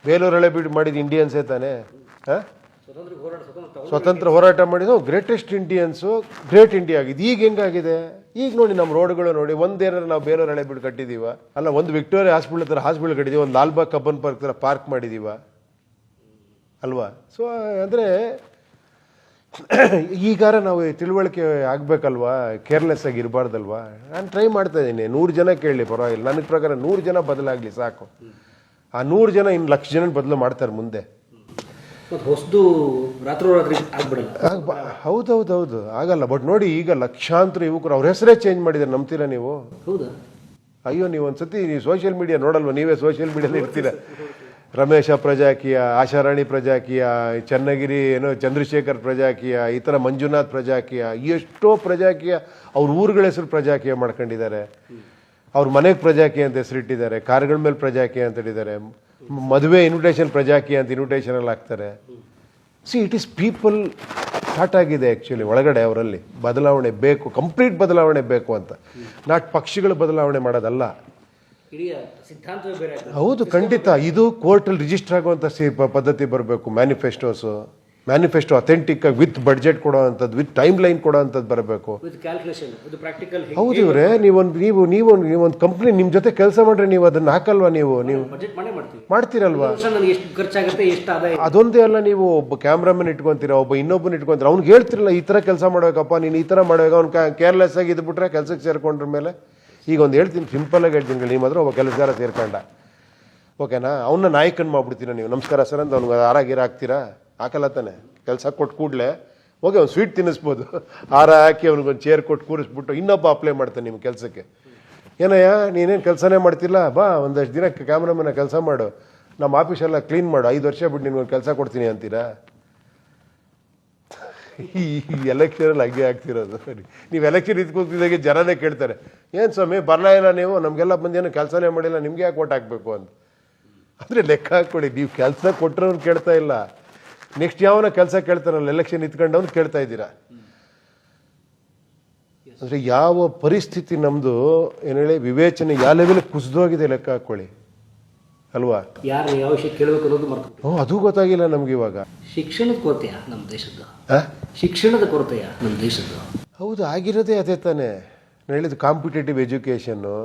[SPEAKER 1] ಬೇಲೂರು ಹಳೆಬೀಡು ಮಾಡಿದ ಇಂಡಿಯನ್ಸೇ ತಾನೇ. ಸ್ವತಂತ್ರ ಹೋರಾಟ ಮಾಡಿದ್ದು ಗ್ರೇಟೆಸ್ಟ್ ಇಂಡಿಯನ್ಸು, ಗ್ರೇಟ್ ಇಂಡಿಯಾ ಆಗಿದೆ. ಈಗ ಹೆಂಗಾಗಿದೆ ಈಗ ನೋಡಿ, ನಮ್ಮ ರೋಡ್ಗಳು ನೋಡಿ. ಒಂದೇನಾರು ನಾವು ಬೇಲೂರು ಹಳೆಬೀಡು ಕಟ್ಟಿದೀವ? ಅಲ್ಲ, ಒಂದು ವಿಕ್ಟೋರಿಯಾ ಹಾಸ್ಪಿಟಲ್ ಥರ ಹಾಸ್ಪಿಟಲ್ ಕಟ್ಟಿದೀವಿ, ಒಂದು ಲಾಲ್ಬಾಗ್ ಕಬ್ಬನ್ ಪಾರ್ಕ್ ಥರ ಪಾರ್ಕ್ ಮಾಡಿದೀವ ಅಲ್ವಾ? ಸೊ ಅಂದರೆ ಈಗಾರ ನಾವು ತಿಳುವಳಿಕೆ ಆಗಬೇಕಲ್ವಾ, ಕೇರ್ಲೆಸ್ ಆಗಿ ಇರಬಾರ್ದಲ್ವಾ? ನಾನು ಟ್ರೈ ಮಾಡ್ತಾ ಇದ್ದೀನಿ. 100 ಜನ ಕೇಳಲಿ ಪರವಾಗಿಲ್ಲ, ನನಗೆ ಪ್ರಕಾರ 100 ಜನ ಬದಲಾಗಲಿ ಸಾಕು. ಆ 100 ಜನ ಇನ್ನು 1,00,000 ಜನ ಬದಲು ಮಾಡ್ತಾರೆ ಮುಂದೆ.
[SPEAKER 3] ಹೊಸದು ರಾತ್ರೋರಾತ್ರಿ ಆಗ್ಬಿಡಲ್ಲ.
[SPEAKER 1] ಹೌದೌದೌದು, ಆಗಲ್ಲ. ಬಟ್ ನೋಡಿ, ಈಗ ಲಕ್ಷಾಂತರ ಯುವಕರು ಅವ್ರ ಹೆಸರೇ ಚೇಂಜ್ ಮಾಡಿದ್ದಾರೆ, ನಂಬ್ತೀರಾ ನೀವು?
[SPEAKER 3] ಹೌದಾ?
[SPEAKER 1] ಅಯ್ಯೋ, ನೀವು ಒಂದ್ಸತಿ ನೀವು ಸೋಷಿಯಲ್ ಮೀಡಿಯಾ ನೋಡಲ್ವ? ನೀವೇ ಸೋಷಿಯಲ್ ಮೀಡಿಯಾದಲ್ಲಿ ಇರ್ತೀರ. ರಮೇಶ ಪ್ರಜಾಕೀಯ, ಆಶಾರಾಣಿ ಪ್ರಜಾಕೀಯ, ಚನ್ನಗಿರಿ ಚಂದ್ರಶೇಖರ್ ಪ್ರಜಾಕೀಯ, ಈ ಥರ ಮಂಜುನಾಥ್ ಪ್ರಜಾಕೀಯ, ಎಷ್ಟೋ ಪ್ರಜಾಕೀಯ ಅವ್ರ ಊರುಗಳ ಹೆಸರು ಪ್ರಜಾಕೀಯ ಮಾಡ್ಕೊಂಡಿದ್ದಾರೆ. ಅವ್ರ ಮನೆಗೆ ಪ್ರಜಾಕೀಯ ಅಂತ ಹೆಸರಿಟ್ಟಿದ್ದಾರೆ, ಕಾರ್ಗಳ ಮೇಲೆ ಪ್ರಜಾಕೀಯ ಅಂತ ಹೇಳಿದ್ದಾರೆ, ಮದುವೆ ಇನ್ವಿಟೇಷನ್ ಪ್ರಜಾಕೀಯ ಅಂತ ಇನ್ವಿಟೇಷನ್ ಅಲ್ಲಿ ಹಾಕ್ತಾರೆ. ಇಟ್ ಈಸ್ ಪೀಪಲ್ ಸ್ಟಾರ್ಟ್ ಆಗಿದೆ ಆ್ಯಕ್ಚುಲಿ ಒಳಗಡೆ. ಅವರಲ್ಲಿ ಬದಲಾವಣೆ ಬೇಕು, ಕಂಪ್ಲೀಟ್ ಬದಲಾವಣೆ ಬೇಕು ಅಂತ. ನಾಟ್ ಪಕ್ಷಿಗಳ ಬದಲಾವಣೆ ಮಾಡೋದಲ್ಲ. ಹೌದು, ಖಂಡಿತ. ಇದು ಕೋರ್ಟಲ್ಲಿ ರಿಜಿಸ್ಟರ್ ಆಗುವಂಥ ಪದ್ಧತಿ ಬರಬೇಕು. ಮ್ಯಾನಿಫೆಸ್ಟೋ ಅಥೆಂಟಿಕ್ ಆಗಿ ವಿತ್ ಬಡ್ಜೆಟ್ ಕೊಡೋ ಅಂಥದ್ದು, ವಿತ್ ಟೈಮ್ ಲೈನ್ ಕೊಡೋ ಅಂಥದ್ದು ಬರಬೇಕು. ಹೌದು ಇವರೇ, ನೀವೊಂದು ಕಂಪ್ನಿ ನಿಮ್ಮ ಜೊತೆ ಕೆಲಸ ಮಾಡ್ರೆ ನೀವು ಅದನ್ನ ಹಾಕಲ್ವಾ? ನೀವು ಮಾಡ್ತೀರಲ್ವಾ? ಅದೊಂದೇ ಅಲ್ಲ, ನೀವು ಒಬ್ಬ ಕ್ಯಾಮ್ರಾಮನ್ ಇಟ್ಕೊಂತೀರಾ, ಒಬ್ಬ ಇನ್ನೊಬ್ಬನ ಇಟ್ಕೊಂತೀರ, ಅವ್ನಿಗೆ ಹೇಳ್ತಿರಲ್ಲ ಈ ಥರ ಕೆಲಸ ಮಾಡ್ಬೇಕಪ್ಪ, ನೀನು ಈ ಥರ ಮಾಡ್ಬೇಕು. ಅವ್ನು ಕೇರ್ಲೆಸ್ ಆಗಿ ಇದ್ಬಿಟ್ರೆ ಕೆಲಸಕ್ಕೆ ಸೇರ್ಕೊಂಡ್ರ ಮೇಲೆ. ಈಗ ಒಂದು ಹೇಳ್ತೀನಿ, ಸಿಂಪಲ್ ಆಗಿ ಹೇಳ್ತೀನಿ, ನಿಮ್ಮ ಹತ್ರ ಒಬ್ಬ ಕೆಲಸಗಾರ ಸೇರ್ಕೊಂಡ, ಓಕೆನಾ? ಅವನ್ನ ನಾಯಕನ್ ಮಾಡ್ಬಿಡ್ತೀರ ನೀವು. ನಮಸ್ಕಾರ ಸರ್ ಅಂತ ಅವ್ನಿಗೆ ಆರಾಗಿರ ಹಾಕ್ತೀರಾ? ಹಾಕಲ್ಲ ತಾನೆ. ಕೆಲಸ ಕೊಟ್ಟು ಕೂಡಲೇ ಹೋಗಿ ಅವ್ನು ಸ್ವೀಟ್ ತಿನ್ನಿಸ್ಬೋದು. ಹಾರ ಹಾಕಿ ಅವ್ನಿಗೊಂದು ಚೇರ್ ಕೊಟ್ಟು ಕೂರಿಸ್ಬಿಟ್ಟು ಇನ್ನೊಬ್ಬ ಅಪ್ಲೈ ಮಾಡ್ತಾನೆ ನಿಮ್ಮ ಕೆಲಸಕ್ಕೆ. ಏನಯ್ಯ ನೀನೇನು ಕೆಲಸನೇ ಮಾಡ್ತಿಲ್ಲ, ಬಾ ಒಂದಷ್ಟು ದಿನ ಕ್ಯಾಮ್ರಾಮನ್ನ ಕೆಲಸ ಮಾಡು, ನಮ್ಮ ಆಫೀಸೆಲ್ಲ ಕ್ಲೀನ್ ಮಾಡು, 5 ವರ್ಷ ಬಿಟ್ಟು ನಿನ್ಗೊಂದು ಕೆಲಸ ಕೊಡ್ತೀನಿ ಅಂತೀರಾ? ಈ ಎಲೆಕ್ಷನಲ್ಲಿ ಹಂಗೆ ಆಗ್ತಿರೋದು. ನೀವು ಎಲೆಕ್ಷನ್ ಇದ್ಕೊತಿದ್ದಾಗೆ ಜನನೇ ಕೇಳ್ತಾರೆ, ಏನು ಸ್ವಾಮಿ ಬರಲೇ ಇಲ್ಲ ನೀವು, ನಮಗೆಲ್ಲ ಬಂದೇನು ಕೆಲಸನೇ ಮಾಡಿಲ್ಲ, ನಿಮ್ಗೆ ಯಾಕೆ ಓಟ್ ಹಾಕಬೇಕು ಅಂತ. ಅಂದರೆ ಲೆಕ್ಕ ಹಾಕ್ಕೊಳ್ಳಿ, ನೀವು ಕೆಲಸ ಕೊಟ್ಟರವ್ನು ಕೇಳ್ತಾ ಇಲ್ಲ, ನೆಕ್ಸ್ಟ್ ಯಾವನ ಕೆಲಸ ಕೇಳ್ತಾರಲ್ಲ ಎಲೆಕ್ಷನ್ ಇತ್ಕೊಂಡವ್ನು ಕೇಳ್ತಾ ಇದ್ದೀರಾ. ಅಂದರೆ ಯಾವ ಪರಿಸ್ಥಿತಿ ನಮ್ಮದು ಏನು ಹೇಳಿ, ವಿವೇಚನೆ ಯಾವ ಲೆವೆಲ್ ಕುಸಿದೋಗಿದೆ ಲೆಕ್ಕ ಹಾಕ್ಕೊಳ್ಳಿ ಅಲ್ವಾ?
[SPEAKER 3] ಯಾರು ಯಾವ ವಿಷಯ ಕೇಳಬೇಕು ಅನ್ನೋದು ಮರ್ತು.
[SPEAKER 1] ಅದು ಗೊತ್ತಾಗಿಲ್ಲ ನಮ್ಗೆ ಇವಾಗ.
[SPEAKER 3] ಶಿಕ್ಷಣದ ಕೊರತೆಯ ನಮ್ಮ ದೇಶದ್ದು, ಶಿಕ್ಷಣದ ಕೊರತೆಯ ನಮ್ಮ ದೇಶದ್ದು.
[SPEAKER 1] ಹೌದು, ಆಗಿರೋದೇ ಅದೇ ತಾನೇ. ನಾನು ಹೇಳಿದ್ದು ಕಾಂಪಿಟೇಟಿವ್ ಎಜುಕೇಷನ್ನು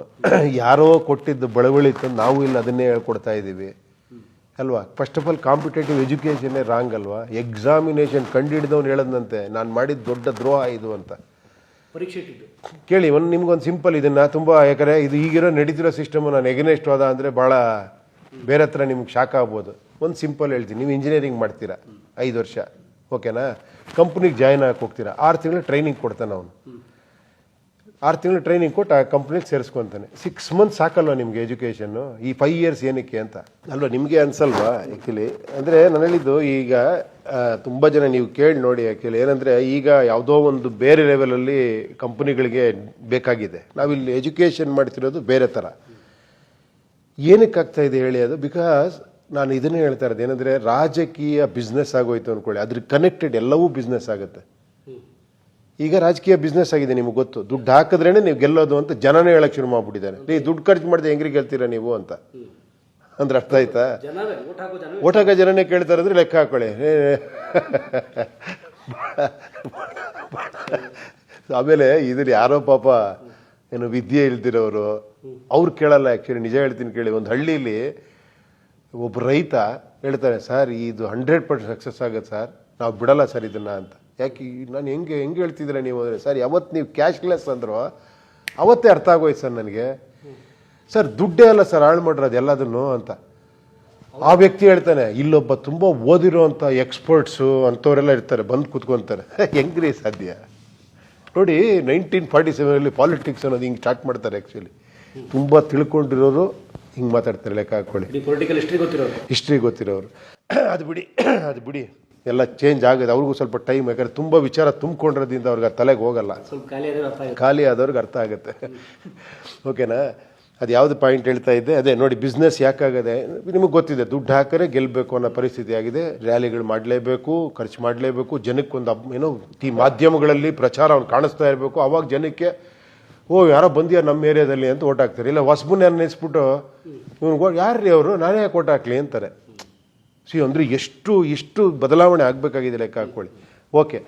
[SPEAKER 1] ಯಾರೋ ಕೊಟ್ಟಿದ್ದು ಬಳವಳಿ ತಂದು ನಾವು ಇಲ್ಲಿ ಅದನ್ನೇ ಹೇಳ್ಕೊಡ್ತಾ ಇದ್ದೀವಿ ಅಲ್ವಾ? ಫಸ್ಟ್ ಆಫ್ ಆಲ್ ಕಾಂಪಿಟೇಟಿವ್ ಎಜುಕೇಷನ್ನೇ ರಾಂಗ್ ಅಲ್ವಾ? ಎಕ್ಸಾಮಿನೇಷನ್ ಕಂಡುಹಿಡಿದವ್ನು ಹೇಳದಂತೆ ನಾನು ಮಾಡಿದ ದೊಡ್ಡ ದ್ರೋಹ ಇದು ಅಂತ.
[SPEAKER 3] ಪರೀಕ್ಷೆ
[SPEAKER 1] ಕೇಳಿ, ನಿಮ್ಗೊಂದು ಸಿಂಪಲ್ ಇದನ್ನು ತುಂಬ, ಯಾಕಂದರೆ ಇದು ಈಗಿರೋ ನಡೀತಿರೋ ಸಿಸ್ಟಮ್ ನಾನು ಎಗನೆಸ್ಟ್ ಹೋದ ಅಂದರೆ ಭಾಳ ಬೇರೆ ಹತ್ರ ನಿಮ್ಗೆ ಶಾಕ್ ಆಗ್ಬೋದು. ಒಂದು ಸಿಂಪಲ್ ಹೇಳ್ತೀನಿ, ನೀವು ಇಂಜಿನಿಯರಿಂಗ್ ಮಾಡ್ತೀರಾ 5 ವರ್ಷ, ಓಕೆನಾ? ಕಂಪ್ನಿಗೆ ಜಾಯ್ನ್ ಆಗಿ ಹೋಗ್ತೀರಾ, 6 ತಿಂಗಳು ಟ್ರೈನಿಂಗ್ ಕೊಡ್ತಾನೆ ಅವನು. 6 ತಿಂಗಳು ಟ್ರೈನಿಂಗ್ ಕೊಟ್ಟು ಆ ಕಂಪ್ನಿಗೆ ಸೇರಿಸ್ಕೊತಾನೆ. 6 ಮಂತ್ಸ್ ಸಾಕಲ್ವ ನಿಮಗೆ ಎಜುಕೇಷನ್ನು, ಈ 5 ಇಯರ್ಸ್ ಏನಕ್ಕೆ ಅಂತ ಅಲ್ವಾ ನಿಮಗೆ ಅನ್ಸಲ್ವಾ ಆ್ಯಕ್ಚುಲಿ? ಅಂದರೆ ನಾನು ಹೇಳಿದ್ದು ಈಗ ತುಂಬ ಜನ ನೀವು ಕೇಳಿ ನೋಡಿ ಆ್ಯಕ್ಚುಲಿ ಏನಂದರೆ ಈಗ ಯಾವುದೋ ಒಂದು ಬೇರೆ ಲೆವೆಲಲ್ಲಿ ಕಂಪ್ನಿಗಳಿಗೆ ಬೇಕಾಗಿದೆ, ನಾವಿಲ್ಲಿ ಎಜುಕೇಷನ್ ಮಾಡ್ತಿರೋದು ಬೇರೆ ಥರ. ಏನಕ್ಕಾಗ್ತಾ ಇದೆ ಹೇಳಿ? ಅದು ಬಿಕಾಸ್ ನಾನು ಇದನ್ನೇ ಹೇಳ್ತಾ ಇರೋದು ಏನಂದರೆ ರಾಜಕೀಯ ಬಿಸ್ನೆಸ್ ಆಗೋಯ್ತು ಅಂದ್ಕೊಳ್ಳಿ, ಅದ್ರ ಕನೆಕ್ಟೆಡ್ ಎಲ್ಲವೂ ಬಿಸ್ನೆಸ್ ಆಗುತ್ತೆ. ಈಗ ರಾಜಕೀಯ ಬಿಸ್ನೆಸ್ ಆಗಿದೆ, ನಿಮ್ಗೆ ಗೊತ್ತು. ದುಡ್ಡು ಹಾಕಿದ್ರೇನೆ ನೀವು ಗೆಲ್ಲೋದು ಅಂತ ಜನನೇ ಹೇಳಕ್ ಶುರು ಮಾಡ್ಬಿಟ್ಟಿದ್ದಾನೆ. ನೀವು ದುಡ್ಡು ಖರ್ಚು ಮಾಡಿದೆ ಹೆಂಗ್ರಿ ಗೆಲ್ತೀರಾ ನೀವು ಅಂತ ಅಂದ್ರೆ ಅರ್ಥ ಆಯ್ತಾ? ಓಟ್ ಹಾಕೋ ಜನನೇ ಕೇಳ್ತಾ ಇರೋದ್ರೆ ಲೆಕ್ಕ ಹಾಕೊಳ್ಳಿ. ಆಮೇಲೆ ಇದ್ರ ಯಾರೋ ಪಾಪ ಏನು ವಿದ್ಯೆ ಇಲ್ದಿರೋರು ಅವ್ರು ಕೇಳಲ್ಲ. ಆ್ಯಕ್ಚುಲಿ ನಿಜ ಹೇಳ್ತೀನಿ ಕೇಳಿ, ಒಂದು ಹಳ್ಳಿಲಿ ಒಬ್ಬ ರೈತ ಹೇಳ್ತಾರೆ, ಸರ್ ಇದು 100% ಸಕ್ಸಸ್ ಆಗುತ್ತೆ ಸರ್, ನಾವು ಬಿಡಲ್ಲ ಸರ್ ಇದನ್ನ ಅಂತ. ಯಾಕೆ ನಾನು ಹೆಂಗೆ ಹೇಳ್ತಿದ್ರೆ ನೀವು ಅಂದರೆ, ಸರ್ ಯಾವತ್ತು ನೀವು ಕ್ಯಾಶ್ಲೆಸ್ ಅಂದ್ರು ಅವತ್ತೇ ಅರ್ಥ ಆಗೋಯ್ತು ಸರ್ ನನಗೆ. ಸರ್ ದುಡ್ಡೇ ಅಲ್ಲ ಸರ್ ಹಾಳು ಮಾಡಿರೋದು ಎಲ್ಲದನ್ನು ಅಂತ. ಆ ವ್ಯಕ್ತಿ ಹೇಳ್ತಾನೆ, ಇಲ್ಲೊಬ್ಬ ತುಂಬ ಓದಿರೋ ಅಂಥ ಎಕ್ಸ್ಪರ್ಟ್ಸು ಅಂಥವರೆಲ್ಲ ಇರ್ತಾರೆ, ಬಂದು ಕೂತ್ಕೊಂತಾರೆ. ಹೆಂಗ್ರಿ ಸಾಧ್ಯ ನೋಡಿ? 1947 ಪಾಲಿಟಿಕ್ಸ್ ಅನ್ನೋದು ಹಿಂಗೆ ಸ್ಟಾರ್ಟ್ ಮಾಡ್ತಾರೆ. ಆ್ಯಕ್ಚುಲಿ ತುಂಬ ತಿಳ್ಕೊಂಡಿರೋರು ಹಿಂಗೆ ಮಾತಾಡ್ತಾರೆ, ಲೆಕ್ಕ ಹಾಕೊಳ್ಳಿ. ಹಿಸ್ಟ್ರಿ ಗೊತ್ತಿರೋರು ಅದು ಬಿಡಿ ಎಲ್ಲ ಚೇಂಜ್ ಆಗುತ್ತೆ. ಅವ್ರಿಗೂ ಸ್ವಲ್ಪ ಟೈಮ್, ಯಾಕಂದ್ರೆ ತುಂಬ ವಿಚಾರ ತುಂಬಿಕೊಂಡಿರೋದ್ರಿಂದ ಅವ್ರಿಗೆ ತಲೆಗೆ ಹೋಗಲ್ಲ, ಖಾಲಿ ಆದವ್ರಿಗೆ ಅರ್ಥ ಆಗುತ್ತೆ. ಓಕೆನಾ? ಅದು ಯಾವುದು ಪಾಯಿಂಟ್ ಹೇಳ್ತಾ ಇದ್ದೆ? ಅದೇ ನೋಡಿ, ಬಿಸ್ನೆಸ್ ಯಾಕಾಗದೆ ನಿಮಗೆ ಗೊತ್ತಿದೆ. ದುಡ್ಡು ಹಾಕರೆ ಗೆಲ್ಲಬೇಕು ಅನ್ನೋ ಪರಿಸ್ಥಿತಿ ಆಗಿದೆ. ರ್ಯಾಲಿಗಳು ಮಾಡಲೇಬೇಕು, ಖರ್ಚು ಮಾಡಲೇಬೇಕು, ಜನಕ್ಕೊಂದು ಏನೋ ಈ ಮಾಧ್ಯಮಗಳಲ್ಲಿ ಪ್ರಚಾರ ಅವ್ನು ಕಾಣಿಸ್ತಾ ಇರಬೇಕು. ಅವಾಗ ಜನಕ್ಕೆ ಯಾರೋ ಬಂದಿಯಾರ ನಮ್ಮ ಏರಿಯಾದಲ್ಲಿ ಅಂತ ಓಟ್ ಹಾಕ್ತಾರೆ. ಇಲ್ಲ ಹೊಸಬನ್ನ ನೆನೆಸ್ಬಿಟ್ಟು ಇವ್ನಿಗೆ ಯಾರ್ರೀ ಅವರು, ನಾನೇ ಯಾಕೆ ಓಟ್ ಹಾಕ್ಲಿ ಅಂತಾರೆ. ಅಂದರೆ ಎಷ್ಟು ಬದಲಾವಣೆ ಆಗಬೇಕಾಗಿದೆ ಲೆಕ್ಕ ಹಾಕ್ಕೊಳ್ಳಿ. ಓಕೆ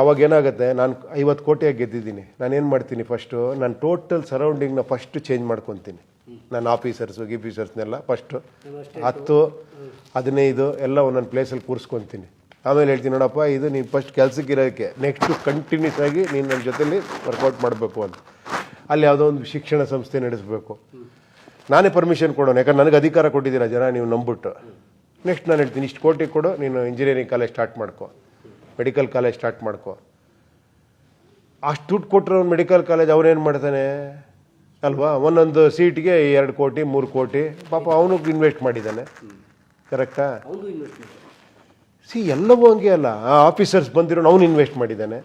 [SPEAKER 1] ಅವಾಗ ಏನಾಗುತ್ತೆ, ನಾನು 50 ಕೋಟಿಯಾಗಿ ಗೆದ್ದಿದ್ದೀನಿ, ನಾನೇನು ಮಾಡ್ತೀನಿ, ಫಸ್ಟು ನಾನು ಟೋಟಲ್ ಸರೌಂಡಿಂಗ್ನ ಫಸ್ಟ್ ಚೇಂಜ್ ಮಾಡ್ಕೊತೀನಿ. ನಾನು ಗೀಫೀಸರ್ಸ್ನೆಲ್ಲ ಫಸ್ಟು 10, 15 ಎಲ್ಲ ಒಂದೊಂದು ಪ್ಲೇಸಲ್ಲಿ ಕೂರಿಸ್ಕೊತೀನಿ. ಆಮೇಲೆ ಹೇಳ್ತೀನಿ, ನೋಡಪ್ಪ ಇದು ನೀನು ಫಸ್ಟ್ ಕೆಲಸಕ್ಕೆ ಇರೋದಕ್ಕೆ, ನೆಕ್ಸ್ಟು ಕಂಟಿನ್ಯೂಸ್ ಆಗಿ ನೀನು ನನ್ನ ಜೊತೆಲಿ ವರ್ಕೌಟ್ ಮಾಡಬೇಕು ಅಂತ. ಅಲ್ಲಿ ಯಾವುದೋ ಒಂದು ಶಿಕ್ಷಣ ಸಂಸ್ಥೆ ನಡೆಸಬೇಕು, ನಾನೇ ಪರ್ಮಿಷನ್ ಕೊಡೋಣ, ಯಾಕಂದ್ರೆ ನನಗೆ ಅಧಿಕಾರ ಕೊಟ್ಟಿದ್ದೀರ ಜನ, ನೀವು ನಂಬಿಟ್ಟು. ನೆಕ್ಸ್ಟ್ ನಾನು ಹೇಳ್ತೀನಿ, ಇಷ್ಟು ಕೋಟಿ ಕೊಡು, ನೀನು ಇಂಜಿನಿಯರಿಂಗ್ ಕಾಲೇಜ್ ಸ್ಟಾರ್ಟ್ ಮಾಡ್ಕೊ, ಮೆಡಿಕಲ್ ಕಾಲೇಜ್ ಸ್ಟಾರ್ಟ್ ಮಾಡ್ಕೊ. ಅಷ್ಟು ದುಡ್ಡು ಕೊಟ್ಟರೆ ಒಂದು ಮೆಡಿಕಲ್ ಕಾಲೇಜ್ ಅವನೇನು ಮಾಡ್ತಾನೆ ಅಲ್ವಾ? ಒಂದೊಂದು ಸೀಟ್ಗೆ 2 ಕೋಟಿ 3 ಕೋಟಿ ಪಾಪ ಅವನು ಇನ್ವೆಸ್ಟ್ ಮಾಡಿದ್ದಾನೆ. ಕರೆಕ್ಟಾ? ಎಲ್ಲವೂ ಹಂಗೆ ಅಲ್ಲ. ಆ ಆಫೀಸರ್ಸ್ ಬಂದಿರೋ ಅವ್ನು ಇನ್ವೆಸ್ಟ್ ಮಾಡಿದ್ದಾನೆ,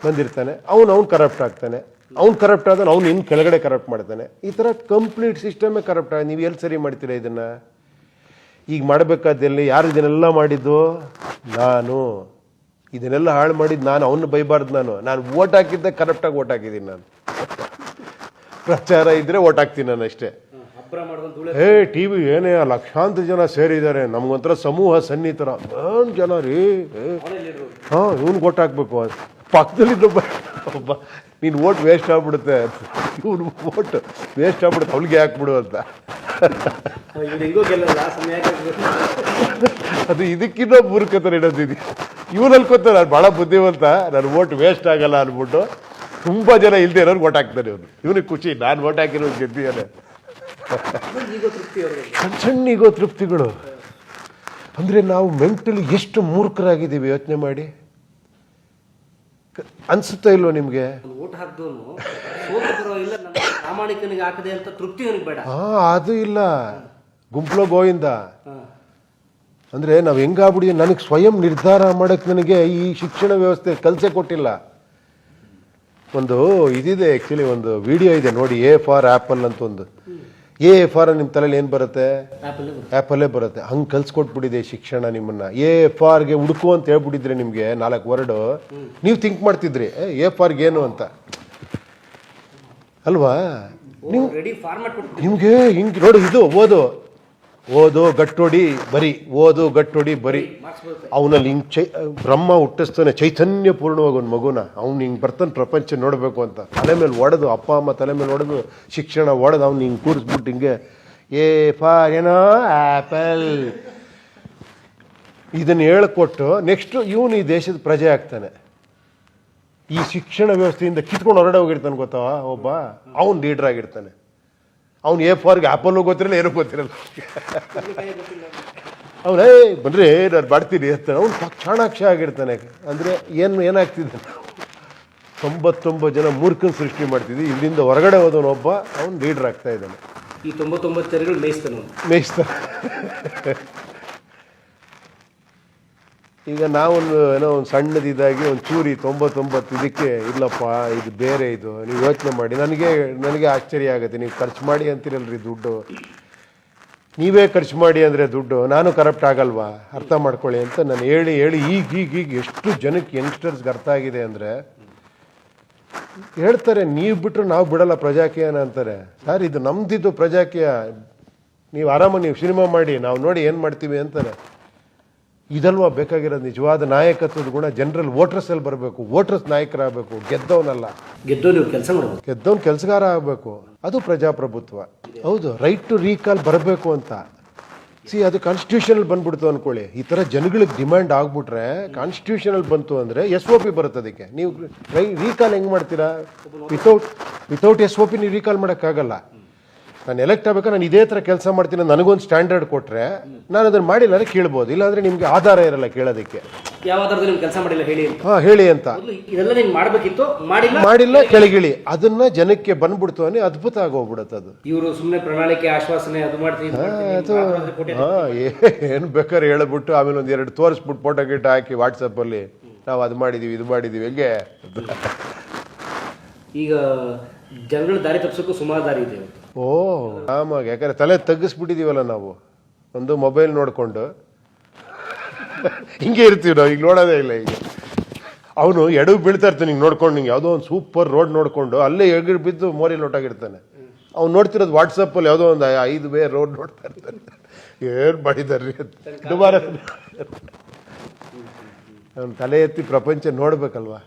[SPEAKER 1] ಬಂದಿರ್ತಾನೆ, ಅವನು ಕರಪ್ಟ್ ಆಗ್ತಾನೆ. ಅವ್ನು ಕರಪ್ಟ್ ಆದ ಅವ್ನು ಇನ್ನು ಕೆಳಗಡೆ ಕರಪ್ಟ್ ಮಾಡ್ತಾನೆ. ಈ ಥರ ಕಂಪ್ಲೀಟ್ ಸಿಸ್ಟಮೇ ಕರಪ್ಟ್ ಆಗ. ನೀವು ಎಲ್ಲಿ ಸರಿ ಮಾಡ್ತೀರಾ ಇದನ್ನು? ಈಗ ಮಾಡಬೇಕಾದಲ್ಲಿ ಯಾರು ಇದನ್ನೆಲ್ಲ ಮಾಡಿದ್ದು? ನಾನು. ಇದನ್ನೆಲ್ಲ ಹಾಳು ಮಾಡಿದ್ದು ನಾನು. ಅವನು ಬೈಬಾರ್ದು. ನಾನು ಓಟ್ ಹಾಕಿದ್ದೆ ಕರಪ್ಟಾಗಿ ಓಟ್ ಹಾಕಿದ್ದೀನಿ. ನಾನು ಪ್ರಚಾರ ಇದ್ರೆ ಓಟ್ ಹಾಕ್ತೀನಿ ನಾನು ಅಷ್ಟೇ. ಟಿವಿ ಏನೇ ಲಕ್ಷಾಂತರ ಜನ ಸೇರಿದ್ದಾರೆ, ನಮ್ಗೊಂಥರ ಸಮೂಹ ಸನ್ನಿತರ ಜನ ರೀ. ಇವ್ನಿಗೆ ಓಟ್ ಹಾಕ್ಬೇಕು, ಪಕ್ಕದಲ್ಲಿದ್ದೊಬ್ಬ ಒಬ್ಬ ನೀನು ಓಟ್ ವೇಸ್ಟ್ ಆಗ್ಬಿಡುತ್ತೆ, ಇವ್ನು ಓಟ್ ವೇಸ್ಟ್ ಆಗ್ಬಿಡುತ್ತೆ, ಅವ್ಳಿಗೆ ಹಾಕ್ಬಿಡು ಅಂತ. ಅದು ಇದಕ್ಕಿಂತ ಮೂರ್ಖತನ ಇಡೋದಿದೆ. ಇವ್ನು ಅನ್ಕೋತಾರೆ ನಾನು ಭಾಳ ಬುದ್ಧಿವಂತ, ನಾನು ಓಟ್ ವೇಸ್ಟ್ ಆಗಲ್ಲ ಅಂದ್ಬಿಟ್ಟು ತುಂಬ ಜನ ಇಲ್ಲದೆ ಇರೋರು ಓಟ್ ಹಾಕ್ತಾನೆ. ಇವನಿಗೆ ಖುಷಿ, ನಾನು ಓಟ್ ಹಾಕಿರೋ ಗೆದ್ದಿದ್ದಾನೆ. ಸಣ್ಣ ಈಗೋ ತೃಪ್ತಿಗಳು. ಅಂದರೆ ನಾವು ಮೆಂಟಲಿ ಎಷ್ಟು ಮೂರ್ಖರಾಗಿದ್ದೀವಿ ಯೋಚನೆ ಮಾಡಿ. ಅನ್ಸುತ್ತಾ ಇಲ್ವೋ ನಿಮ್ಗೆ? ಅದು ಇಲ್ಲ, ಗುಂಪ್ಲೋ ಗೋವಿಂದ. ಅಂದ್ರೆ ನಾವು ಹೆಂಗಾಗ್ಬಿಡಿ, ನನಗೆ ಸ್ವಯಂ ನಿರ್ಧಾರ ಮಾಡಕ್ ನನಗೆ ಈ ಶಿಕ್ಷಣ ವ್ಯವಸ್ಥೆ ಕಲ್ಸೇ ಕೊಟ್ಟಿಲ್ಲ. ಒಂದು ಇದಿದೆ ಆಕ್ಚುಲಿ, ಒಂದು ವಿಡಿಯೋ ಇದೆ ನೋಡಿ, ಎ ಫಾರ್ ಆಪಲ್ ಅಂತ ಒಂದು. ಎ ಫಾರ್ ನಿಮ್ಮ ತಲೆಯಲ್ಲಿ ಏನು ಬರುತ್ತೆ? ಆ್ಯಪಲ್ಲೇ ಬರುತ್ತೆ. ಹಂಗೆ ಕಲ್ಸ್ಕೊಟ್ಬಿಟ್ಟಿದೆ ಶಿಕ್ಷಣ ನಿಮ್ಮನ್ನ. ಎ ಫಾರ್ಗೆ ಹುಡುಕು ಅಂತ ಹೇಳ್ಬಿಟ್ಟಿದ್ರೆ ನಿಮಗೆ 4 ವರ್ಡು, ನೀವು ಥಿಂಕ್ ಮಾಡ್ತಿದ್ರಿ ಎ ಫಾರ್ಗೆ ಏನು ಅಂತ ಅಲ್ವಾ? ನಿಮ್ಗೆ ಹಿಂಗೆ ನೋಡಿ, ಇದು ಓದು ಗಟ್ಟೊಡಿ ಬರಿ, ಓದು ಗಟ್ಟೊಡಿ ಬರಿ. ಅವನಲ್ಲಿ ಹಿಂಗೆ ಬ್ರಹ್ಮ ಹುಟ್ಟಿಸ್ತಾನೆ ಚೈತನ್ಯ ಪೂರ್ಣವಾಗಿ ಒಂದು ಮಗುನ. ಅವ್ನು ಹಿಂಗೆ ಬರ್ತಾನೆ ಪ್ರಪಂಚ ನೋಡಬೇಕು ಅಂತ. ತಲೆ ಮೇಲೆ ಒಡೆದು, ಅಪ್ಪ ಅಮ್ಮ ತಲೆ ಮೇಲೆ ಒಡೆದು ಶಿಕ್ಷಣ ಒಡೆದು ಅವ್ನು ಹಿಂಗೆ ಕೂರಿಸ್ಬಿಟ್ಟು ಹಿಂಗೆ ಎ ಫಾರ್ ಏನೋ ಆ್ಯಪಲ್ ಇದನ್ನು ಹೇಳ್ಕೊಟ್ಟು ನೆಕ್ಸ್ಟ್ ಇವನು ಈ ದೇಶದ ಪ್ರಜೆ ಆಗ್ತಾನೆ. ಈ ಶಿಕ್ಷಣ ವ್ಯವಸ್ಥೆಯಿಂದ ಕಿತ್ಕೊಂಡು ಹೊರಡೆ ಹೋಗಿರ್ತಾನೆ ಗೊತ್ತಾ ಒಬ್ಬ, ಅವನು ಲೀಡರ್ ಆಗಿರ್ತಾನೆ. ಅವ್ನು ಎ ಫಾರ್ಗೆ ಆ್ಯಪಲ್ಲು ಗೊತ್ತಿರಲ್ಲ, ಏನೂ ಗೊತ್ತಿರಲ್ಲ. ಅವನು ಬನ್ರಿ ನಾನು ಬಾಡ್ತೀನಿ ಅಂತ ಅವ್ನು ಚಾಣಾಕ್ಷ ಆಗಿರ್ತಾನೆ. ಅಂದರೆ ಏನಾಗ್ತಿದೆ, 99 ಜನ ಮೂರ್ಖನ ಸೃಷ್ಟಿ ಮಾಡ್ತಿದ್ವಿ. ಇಲ್ಲಿಂದ ಹೊರಗಡೆ ಹೋದವನೊಬ್ಬ ಅವನು ಲೀಡರ್ ಆಗ್ತಾ ಇದ್ದಾನೆ.
[SPEAKER 3] ಈ 99 ತೆರೆಗಳು ಮೇಯಿಸ್ತಾನೆ
[SPEAKER 1] ಮೇಯಿಸ್ತಾ. ಈಗ ನಾವೊಂದು ಏನೋ ಒಂದು ಸಣ್ಣದಿದ್ದಾಗಿ ಒಂದು ಚೂರಿ 99 ಇದಕ್ಕೆ ಇಲ್ಲಪ್ಪ ಇದು ಬೇರೆ, ಇದು ನೀವು ಯೋಚನೆ ಮಾಡಿ. ನನಗೆ ಆಶ್ಚರ್ಯ ಆಗುತ್ತೆ. ನೀವು ಖರ್ಚು ಮಾಡಿ ಅಂತೀರಲ್ರಿ ದುಡ್ಡು, ನೀವೇ ಖರ್ಚು ಮಾಡಿ ಅಂದರೆ ದುಡ್ಡು, ನಾನು ಕರಪ್ಟ್ ಆಗಲ್ವಾ, ಅರ್ಥ ಮಾಡ್ಕೊಳ್ಳಿ ಅಂತ ನಾನು ಹೇಳಿ ಈಗ ಎಷ್ಟು ಜನಕ್ಕೆ ಯಂಗ್ಸ್ಟರ್ಸ್ಗೆ ಅರ್ಥ ಆಗಿದೆ ಅಂದರೆ ಹೇಳ್ತಾರೆ, ನೀವು ಬಿಟ್ಟರು ನಾವು ಬಿಡಲ್ಲ ಪ್ರಜಾಕೀಯನ ಅಂತಾರೆ. ಸರ್ ಇದು ನಮ್ದಿದ್ದು ಪ್ರಜಾಕೀಯ, ನೀವು ಆರಾಮಾಗಿ ನೀವು ಸಿನಿಮಾ ಮಾಡಿ, ನಾವು ನೋಡಿ ಏನು ಮಾಡ್ತೀವಿ ಅಂತಾರೆ. ಇದಲ್ವಾ ಬೇಕಾಗಿರೋದು ನಿಜವಾದ ನಾಯಕತ್ವದ ಗುಣ. ಜನರಲ್ ವೋಟರ್ಸಲ್ಲಿ ಬರಬೇಕು, ವೋಟರ್ಸ್ ನಾಯಕರಾಗಬೇಕು, ಗೆದ್ದವನಲ್ಲ.
[SPEAKER 3] ನೀವು ಕೆಲಸ ಮಾಡಬೇಕು,
[SPEAKER 1] ಗೆದ್ದವನ್ ಕೆಲಸಗಾರ ಆಗಬೇಕು. ಅದು ಪ್ರಜಾಪ್ರಭುತ್ವ. ಹೌದು, ರೈಟ್ ಟು ರೀಕಾಲ್ ಬರಬೇಕು ಅಂತ. ಅದು ಕಾನ್ಸ್ಟಿಟ್ಯೂಷನಲ್ಲಿ ಬಂದ್ಬಿಡ್ತು ಅನ್ಕೊಳ್ಳಿ. ಈ ಥರ ಜನಗಳಿಗೆ ಡಿಮ್ಯಾಂಡ್ ಆಗ್ಬಿಟ್ರೆ ಕಾನ್ಸ್ಟಿಟ್ಯೂಷನಲ್ಲಿ ಬಂತು ಅಂದರೆ SOP ಬರುತ್ತೆ. ಅದಕ್ಕೆ ನೀವು ರೀಕಾಲ್ ಹೆಂಗೆ ಮಾಡ್ತೀರಾ? ವಿತೌಟ್ SOP ನೀವು ರೀಕಾಲ್ ಮಾಡೋಕ್ಕಾಗಲ್ಲ. ನಾನು ಎಲೆಕ್ಟ್ ಆಗಬೇಕಾದ್ರೆ ನಾನು ಇದೇ ಥರ ಕೆಲಸ ಮಾಡ್ತೀನಿ, ನನಗೊಂದು ಸ್ಟ್ಯಾಂಡರ್ಡ್ ಕೊಟ್ಟರೆ ನಾನು ಅದನ್ನು ಮಾಡಿಲ್ಲ ಅಂದರೆ ಕೇಳ್ಬೋದು. ಇಲ್ಲಾಂದರೆ ನಿಮಗೆ ಆಧಾರ ಇರಲ್ಲ ಕೇಳೋದಕ್ಕೆ.
[SPEAKER 3] ಯಾವ ಆಧಾರದಲ್ಲಿ ನೀವು ಕೆಲಸ ಮಾಡಿಲ್ಲ ಹೇಳಿ,
[SPEAKER 1] ಹೇಳಿ ಅಂತ.
[SPEAKER 3] ಇದೆಲ್ಲ ನೀವು ಮಾಡಬೇಕಿತ್ತು,
[SPEAKER 1] ಮಾಡಿಲ್ಲ ಕೆಳಗಿಳಿ. ಅದನ್ನ ಜನಕ್ಕೆ ಬಂದ್ಬಿಡ್ತು ಅನ್ನಿ ಅದ್ಭುತ ಆಗೋಗ್ಬಿಡುತ್ತೆ ಅದು.
[SPEAKER 3] ಇವರು ಸುಮ್ಮನೆ ಪ್ರಣಾಳಿಕೆ ಆಶ್ವಾಸನೆ ಅದು ಮಾಡ್ತೀವಿ,
[SPEAKER 1] ಏನು ಬೇಕಾದ್ರೆ ಹೇಳ್ಬಿಟ್ಟು ಆಮೇಲೆ ಒಂದು 2 ತೋರಿಸ್ಬಿಟ್ಟು ಫೋಟೋ ಗಿಟ್ಟ ಹಾಕಿ ವಾಟ್ಸಪ್ಪಲ್ಲಿ ನಾವು ಅದು ಮಾಡಿದ್ದೀವಿ ಇದು ಮಾಡಿದ್ದೀವಿ. ಹೆಂಗೆ
[SPEAKER 3] ಈಗ ಜನಗಳ ದಾರಿ ತಪ್ಪಿಸೋಕ್ಕೂ ಸುಮಾರು ದಾರಿ ಇದೆ.
[SPEAKER 1] ಆಮಾಗಿ, ಯಾಕಂದ್ರೆ ತಲೆ ತಗ್ಗಿಸ್ಬಿಟ್ಟಿದೀವಲ್ಲ ನಾವು. ಒಂದು ಮೊಬೈಲ್ ನೋಡ್ಕೊಂಡು ಹಿಂಗೆ ಇರ್ತೀವಿ ನಾವು. ಈಗ ನೋಡೋದೇ ಇಲ್ಲ. ಈಗ ಅವನು ಎಡವು ಬೀಳ್ತಾ ಇರ್ತಾನೆ, ಹಿಂಗೆ ನೋಡ್ಕೊಂಡು, ಹಿಂಗೆ ಯಾವುದೋ ಒಂದು ಸೂಪರ್ ರೋಡ್ ನೋಡ್ಕೊಂಡು ಅಲ್ಲೇ ಎಗರು ಬಿದ್ದು ಮೋರಿ ಲೊಟ್ಟಾಗಿರ್ತಾನೆ. ಅವ್ನು ನೋಡ್ತಿರೋದು ವಾಟ್ಸಪ್ಪಲ್ಲಿ ಯಾವುದೋ ಒಂದು 5 ವೇ ರೋಡ್ ನೋಡ್ತಾ ಇರ್ತಾನೆ. ಏನು ಮಾಡಿದಾರ್ರಿ ಅಂತ ದುಬಾರ. ಅವ್ನು ತಲೆ ಎತ್ತಿ ಪ್ರಪಂಚ ನೋಡ್ಬೇಕಲ್ವಾ.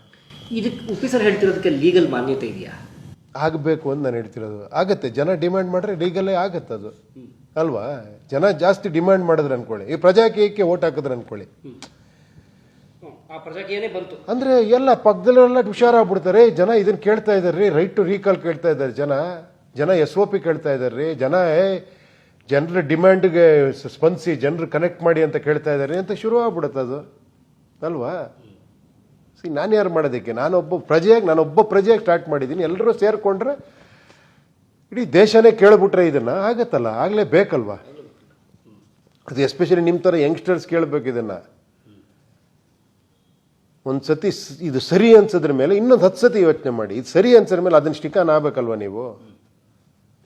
[SPEAKER 3] ಇದಕ್ಕೆ ಆಫೀಸರ್ ಹೇಳ್ತಿರೋದಕ್ಕೆ ಲೀಗಲ್ ಮಾನ್ಯತೆ ಇದೆಯಾ?
[SPEAKER 1] ಆಗಬೇಕು ಅಂತ ನಾನು ಹೇಳ್ತಿರೋದು. ಆಗತ್ತೆ, ಜನ ಡಿಮ್ಯಾಂಡ್ ಮಾಡ್ರೆ ಲೀಗಲ್ಲೇ ಆಗತ್ತೆ ಅದು ಅಲ್ವಾ. ಜನ ಜಾಸ್ತಿ ಡಿಮ್ಯಾಂಡ್ ಮಾಡಿದ್ರೆ ಅನ್ಕೊಳ್ಳಿ, ಈ ಪ್ರಜಾಕೀಯಕ್ಕೆ ಓಟ್ ಹಾಕಿದ್ರೆ ಅನ್ಕೊಳ್ಳಿ, ಅಂದ್ರೆ ಎಲ್ಲ ಪಕ್ಕದಲ್ಲೆಲ್ಲ ಹುಷಾರಾಗ್ಬಿಡ್ತಾರೆ. ಜನ ಇದನ್ನ ಕೇಳ್ತಾ ಇದಾರ್ರಿ, ರೈಟ್ ಟು ರೀಕಾಲ್ ಕೇಳ್ತಾ ಇದ್ದಾರೆ ಜನ SOP ಕೇಳ್ತಾ ಇದಾರ್ರಿ. ಜನರ ಡಿಮ್ಯಾಂಡ್ಗೆ ಸ್ಪಂದಿಸಿ ಜನರು ಕನೆಕ್ಟ್ ಮಾಡಿ ಅಂತ ಕೇಳ್ತಾ ಇದ್ದಾರೆ ಅಂತ ಶುರು ಆಗ್ಬಿಡುತ್ತೆ ಅದು ಅಲ್ವಾ. ನಾನು ಯಾರು ಮಾಡೋದಕ್ಕೆ? ನಾನೊಬ್ಬ ಪ್ರಜೆಯಾಗಿ ಸ್ಟಾರ್ಟ್ ಮಾಡಿದ್ದೀನಿ. ಎಲ್ಲರೂ ಸೇರ್ಕೊಂಡ್ರೆ ಇಡೀ ದೇಶನೇ ಕೇಳ್ಬಿಟ್ರೆ ಇದನ್ನ ಆಗತ್ತಲ್ಲ, ಆಗಲೇ ಬೇಕಲ್ವಾ. ಅದು ಎಸ್ಪೆಷಲಿ ನಿಮ್ಮ ಥರ ಯಂಗ್ಸ್ಟರ್ಸ್ ಕೇಳಬೇಕು ಇದನ್ನ. ಒಂದು ಸತಿ ಇದು ಸರಿ ಅನ್ಸೋದ್ರ ಮೇಲೆ ಇನ್ನೊಂದು 10 ಸತಿ ಯೋಚನೆ ಮಾಡಿ. ಇದು ಸರಿ ಅನ್ಸೋದ್ರ ಮೇಲೆ ಅದನ್ನ ಸ್ಟಿಕಾನ್ ಆಗ್ಬೇಕಲ್ವ ನೀವು.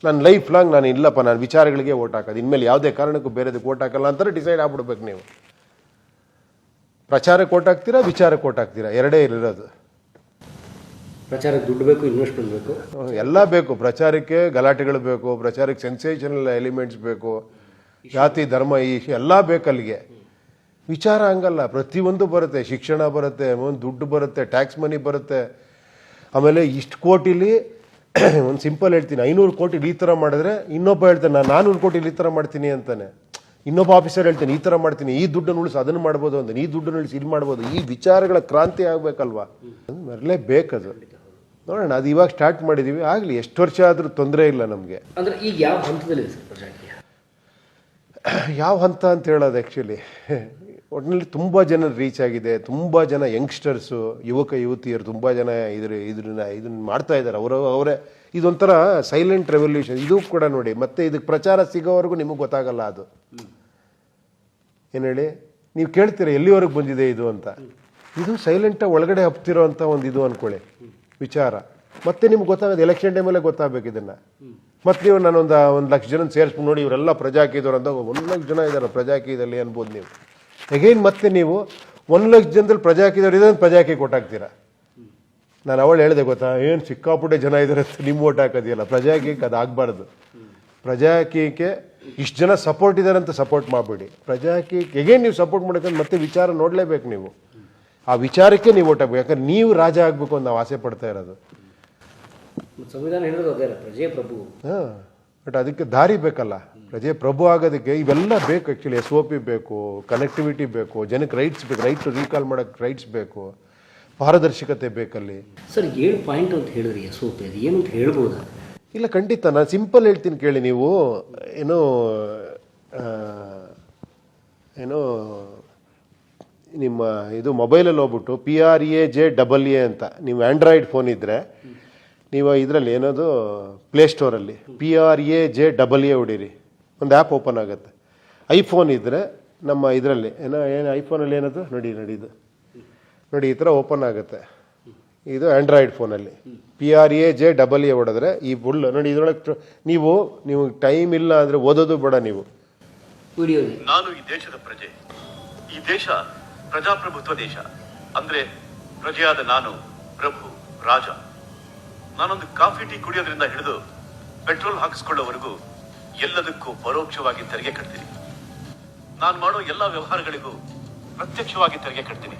[SPEAKER 1] ನಾನು ಲೈಫ್ ಲಾಂಗ್ ನಾನು ಇಲ್ಲಪ್ಪ, ನಾನು ವಿಚಾರಗಳಿಗೆ ಓಟ್ ಹಾಕೋದು, ಇನ್ಮೇಲೆ ಯಾವುದೇ ಕಾರಣಕ್ಕೂ ಬೇರೆದಕ್ಕೆ ಓಟ್ ಹಾಕಲ್ಲ ಅಂತಾರೆ ಡಿಸೈಡ್ ಆಗ್ಬಿಡ್ಬೇಕು ನೀವು. ಪ್ರಚಾರಕ್ಕೆ ಓಟ್ ಹಾಕ್ತೀರಾ, ವಿಚಾರಕ್ಕೆ ಓಟ್ ಹಾಕ್ತೀರಾ, ಎರಡೇ ಇರೋದು.
[SPEAKER 3] ಪ್ರಚಾರಕ್ಕೆ ದುಡ್ಡು ಬೇಕು, ಇನ್ವೆಸ್ಟ್ಮೆಂಟ್ ಬೇಕು,
[SPEAKER 1] ಎಲ್ಲ ಬೇಕು. ಪ್ರಚಾರಕ್ಕೆ ಗಲಾಟೆಗಳು ಬೇಕು, ಪ್ರಚಾರಕ್ಕೆ ಸೆನ್ಸೇಷನಲ್ ಎಲಿಮೆಂಟ್ಸ್ ಬೇಕು, ಜಾತಿ ಧರ್ಮ ಎಲ್ಲ ಬೇಕಲ್ಲಿಗೆ. ವಿಚಾರ ಹಂಗಲ್ಲ, ಪ್ರತಿಯೊಂದು ಬರುತ್ತೆ. ಶಿಕ್ಷಣ ಬರುತ್ತೆ, ಒಂದು ದುಡ್ಡು ಬರುತ್ತೆ, ಟ್ಯಾಕ್ಸ್ ಮನಿ ಬರುತ್ತೆ. ಆಮೇಲೆ ಇಷ್ಟು ಕೋಟಿಲಿ ಒಂದು ಸಿಂಪಲ್ ಹೇಳ್ತೀನಿ, 500 ಕೋಟಿ ಈ ಥರ ಮಾಡಿದ್ರೆ ಇನ್ನೊಬ್ಬ ಹೇಳ್ತಾನೆ ನಾನು 400 ಕೋಟಿ ಈ ಥರ ಮಾಡ್ತೀನಿ ಅಂತಾನೆ. ಇನ್ನೊಬ್ಬ ಆಫೀಸರ್ ಹೇಳ್ತಾನೆ ಈ ಥರ ಮಾಡ್ತೀನಿ, ಈ ದುಡ್ಡನ್ನು ಉಳಿಸಿ ಅದನ್ನು ಮಾಡ್ಬೋದು ಅಂತ, ಈ ದುಡ್ಡನ್ನು ಉಳಿಸಿ ಇಲ್ಲಿ ಮಾಡ್ಬೋದು. ಈ ವಿಚಾರಗಳ ಕ್ರಾಂತಿ ಆಗಬೇಕಲ್ವಾ, ಬರಲೇಬೇಕದು. ನೋಡೋಣ, ಅದು ಇವಾಗ ಸ್ಟಾರ್ಟ್ ಮಾಡಿದ್ದೀವಿ, ಆಗಲಿ. ಎಷ್ಟು ವರ್ಷ ಆದರೂ ತೊಂದರೆ ಇಲ್ಲ ನಮಗೆ.
[SPEAKER 3] ಅಂದರೆ ಈಗ ಯಾವ ಹಂತದಲ್ಲಿ
[SPEAKER 1] ಯಾವ ಹಂತ ಅಂತ ಹೇಳೋದು ಆ್ಯಕ್ಚುಲಿ ಒಟ್ಟಿನಲ್ಲಿ ತುಂಬ ಜನ ರೀಚ್ ಆಗಿದೆ. ತುಂಬ ಜನ ಯಂಗ್ಸ್ಟರ್ಸು, ಯುವಕ ಯುವತಿಯರು ತುಂಬ ಜನ ಇದನ್ನ ಮಾಡ್ತಾ ಇದ್ದಾರೆ. ಅವರೇ ಇದೊಂಥರ ಸೈಲೆಂಟ್ ರೆವಲ್ಯೂಷನ್. ಇದು ಕೂಡ ನೋಡಿ, ಮತ್ತೆ ಇದಕ್ಕೆ ಪ್ರಚಾರ ಸಿಗೋವರೆಗೂ ನಿಮಗೆ ಗೊತ್ತಾಗಲ್ಲ ಅದು. ಏನು ಹೇಳಿ, ನೀವು ಕೇಳ್ತೀರ ಎಲ್ಲಿವರೆಗೆ ಬಂದಿದೆ ಇದು ಅಂತ. ಇದು ಸೈಲೆಂಟಾಗಿ ಒಳಗಡೆ ಹಬ್ತಿರೋ ಅಂತ ಒಂದು ಇದು ಅಂದ್ಕೊಳ್ಳಿ ವಿಚಾರ. ಮತ್ತೆ ನಿಮ್ಗೆ ಗೊತ್ತಾಗೋದು ಎಲೆಕ್ಷನ್ ಟೈಮಲ್ಲೇ ಗೊತ್ತಾಗಬೇಕು ಇದನ್ನು. ಮತ್ತು ನೀವು ನಾನೊಂದು 1 ಲಕ್ಷ ಜನ ಸೇರಿಸ್ಕೊಂಡು ನೋಡಿ ಇವರೆಲ್ಲ ಪ್ರಜಾಕೀಯದವ್ರು ಅಂತ 1 ಲಕ್ಷ ಜನ ಇದ್ದಾರೆ ಪ್ರಜಾಕೀಯದಲ್ಲಿ ಅನ್ಬೋದು ನೀವು. ಅಗೈನ್ ಮತ್ತೆ ನೀವು 1 ಲಕ್ಷ ಜನದಲ್ಲಿ ಪ್ರಜಾಕೀಯದವ್ರು ಇದನ್ನು ಪ್ರಜಾಕೀಯ ಕೊಟ್ಟಾಕ್ತೀರಾ. ನಾನು ಅವಳು ಹೇಳಿದೆ ಗೊತ್ತಾ, ಏನು ಸಿಕ್ಕಾಪುಟ್ಟೆ ಜನ ಇದ್ದಾರೆ ಅಂತ ನಿಮ್ಮ ಓಟ್ ಹಾಕೋದಿಲ್ಲ. ಪ್ರಜಾಕೀಯಕ್ಕೆ ಅದು ಆಗಬಾರ್ದು. ಪ್ರಜಾಕೀಯಕ್ಕೆ ಇಷ್ಟು ಜನ ಸಪೋರ್ಟ್ ಇದ್ದಾರೆ ಅಂತ ಸಪೋರ್ಟ್ ಮಾಡಬೇಡಿ. ಪ್ರಜಾಕೀಯಕ್ಕೆ ಹೇಗೇನು ನೀವು ಸಪೋರ್ಟ್ ಮಾಡೋಕ್ಕಂದ್ರೆ ಮತ್ತೆ ವಿಚಾರ ನೋಡಲೇಬೇಕು ನೀವು. ಆ ವಿಚಾರಕ್ಕೆ ನೀವು ಓಟ್ ಹಾಕಬೇಕು. ಯಾಕಂದ್ರೆ ನೀವು ರಾಜ ಆಗಬೇಕು ಅಂತ ನಾವು ಆಸೆ ಪಡ್ತಾ ಇರೋದು.
[SPEAKER 3] ಸಂವಿಧಾನ ಹೇಳಿರೋದು ಅದೇ, ಪ್ರಜೆ ಪ್ರಭು.
[SPEAKER 1] ಬಟ್ ಅದಕ್ಕೆ ದಾರಿ ಬೇಕಲ್ಲ. ಪ್ರಜೆ ಪ್ರಭು ಆಗೋದಕ್ಕೆ ಇವೆಲ್ಲ ಬೇಕು ಆ್ಯಕ್ಚುಲಿ. SOP ಬೇಕು, ಕನೆಕ್ಟಿವಿಟಿ ಬೇಕು, ಜನಕ್ಕೆ ರೈಟ್ಸ್ ಬೇಕು, ರೈಟ್ ಟು ರೀಕಾಲ್ ಮಾಡೋಕ್ಕೆ ರೈಟ್ಸ್ ಬೇಕು, ಪಾರದರ್ಶಕತೆ ಬೇಕಲ್ಲಿ.
[SPEAKER 3] ಸರ್ 7 ಪಾಯಿಂಟ್ ಅಂತ ಹೇಳಿದ್ರಿ SOP, ಅದು ಏನು ಅಂತ ಹೇಳ್ಬೋದಾ?
[SPEAKER 1] ಇಲ್ಲ, ಖಂಡಿತ. ನಾನು ಸಿಂಪಲ್ ಹೇಳ್ತೀನಿ ಕೇಳಿ. ನೀವು ಏನೋ ನಿಮ್ಮ ಇದು ಮೊಬೈಲಲ್ಲಿ ಹೋಗ್ಬಿಟ್ಟು PRAJAA ಅಂತ ನೀವು ಆ್ಯಂಡ್ರಾಯ್ಡ್ ಫೋನ್ ಇದ್ದರೆ ನೀವು ಇದರಲ್ಲಿ ಏನದು ಪ್ಲೇಸ್ಟೋರಲ್ಲಿ PRAJAA ಹೊಡೀರಿ, ಒಂದು ಆ್ಯಪ್ ಓಪನ್ ಆಗುತ್ತೆ. ಐಫೋನ್ ಇದ್ದರೆ ನಮ್ಮ ಇದರಲ್ಲಿ ಏನು ಐಫೋನಲ್ಲಿ ಏನದು ನೋಡಿ ಈ ಥರ ಓಪನ್ ಆಗುತ್ತೆ. ಇದು ಆ್ಯಂಡ್ರಾಯ್ಡ್ ಫೋನಲ್ಲಿ PRAJAA ಹೊಡೆದ್ರೆ ಈ ಫುಲ್ ನೋಡಿ ಇದರೊಳಗೆ ನೀವು ಟೈಮ್ ಇಲ್ಲ ಅಂದರೆ ಓದೋದು ಬೇಡ ನೀವು.
[SPEAKER 3] ವಿಡಿಯೋ
[SPEAKER 2] ನಾನು ಈ ದೇಶದ ಪ್ರಜೆ. ಈ ದೇಶ ಪ್ರಜಾಪ್ರಭುತ್ವ ದೇಶ. ಅಂದ್ರೆ ಪ್ರಜೆಯಾದ ನಾನು ಪ್ರಭು ರಾಜ. ನಾನೊಂದು ಕಾಫಿ ಟೀ ಕುಡಿಯೋದ್ರಿಂದ ಹಿಡಿದು ಪೆಟ್ರೋಲ್ ಹಾಕಿಸ್ಕೊಳ್ಳೋವರೆಗೂ ಎಲ್ಲದಕ್ಕೂ ಪರೋಕ್ಷವಾಗಿ ತೆರಿಗೆ ಕಟ್ತೀನಿ. ನಾನು ಮಾಡೋ ಎಲ್ಲ ವ್ಯವಹಾರಗಳಿಗೂ ಪ್ರತ್ಯಕ್ಷವಾಗಿ ತೆರಿಗೆ ಕಟ್ತೀನಿ.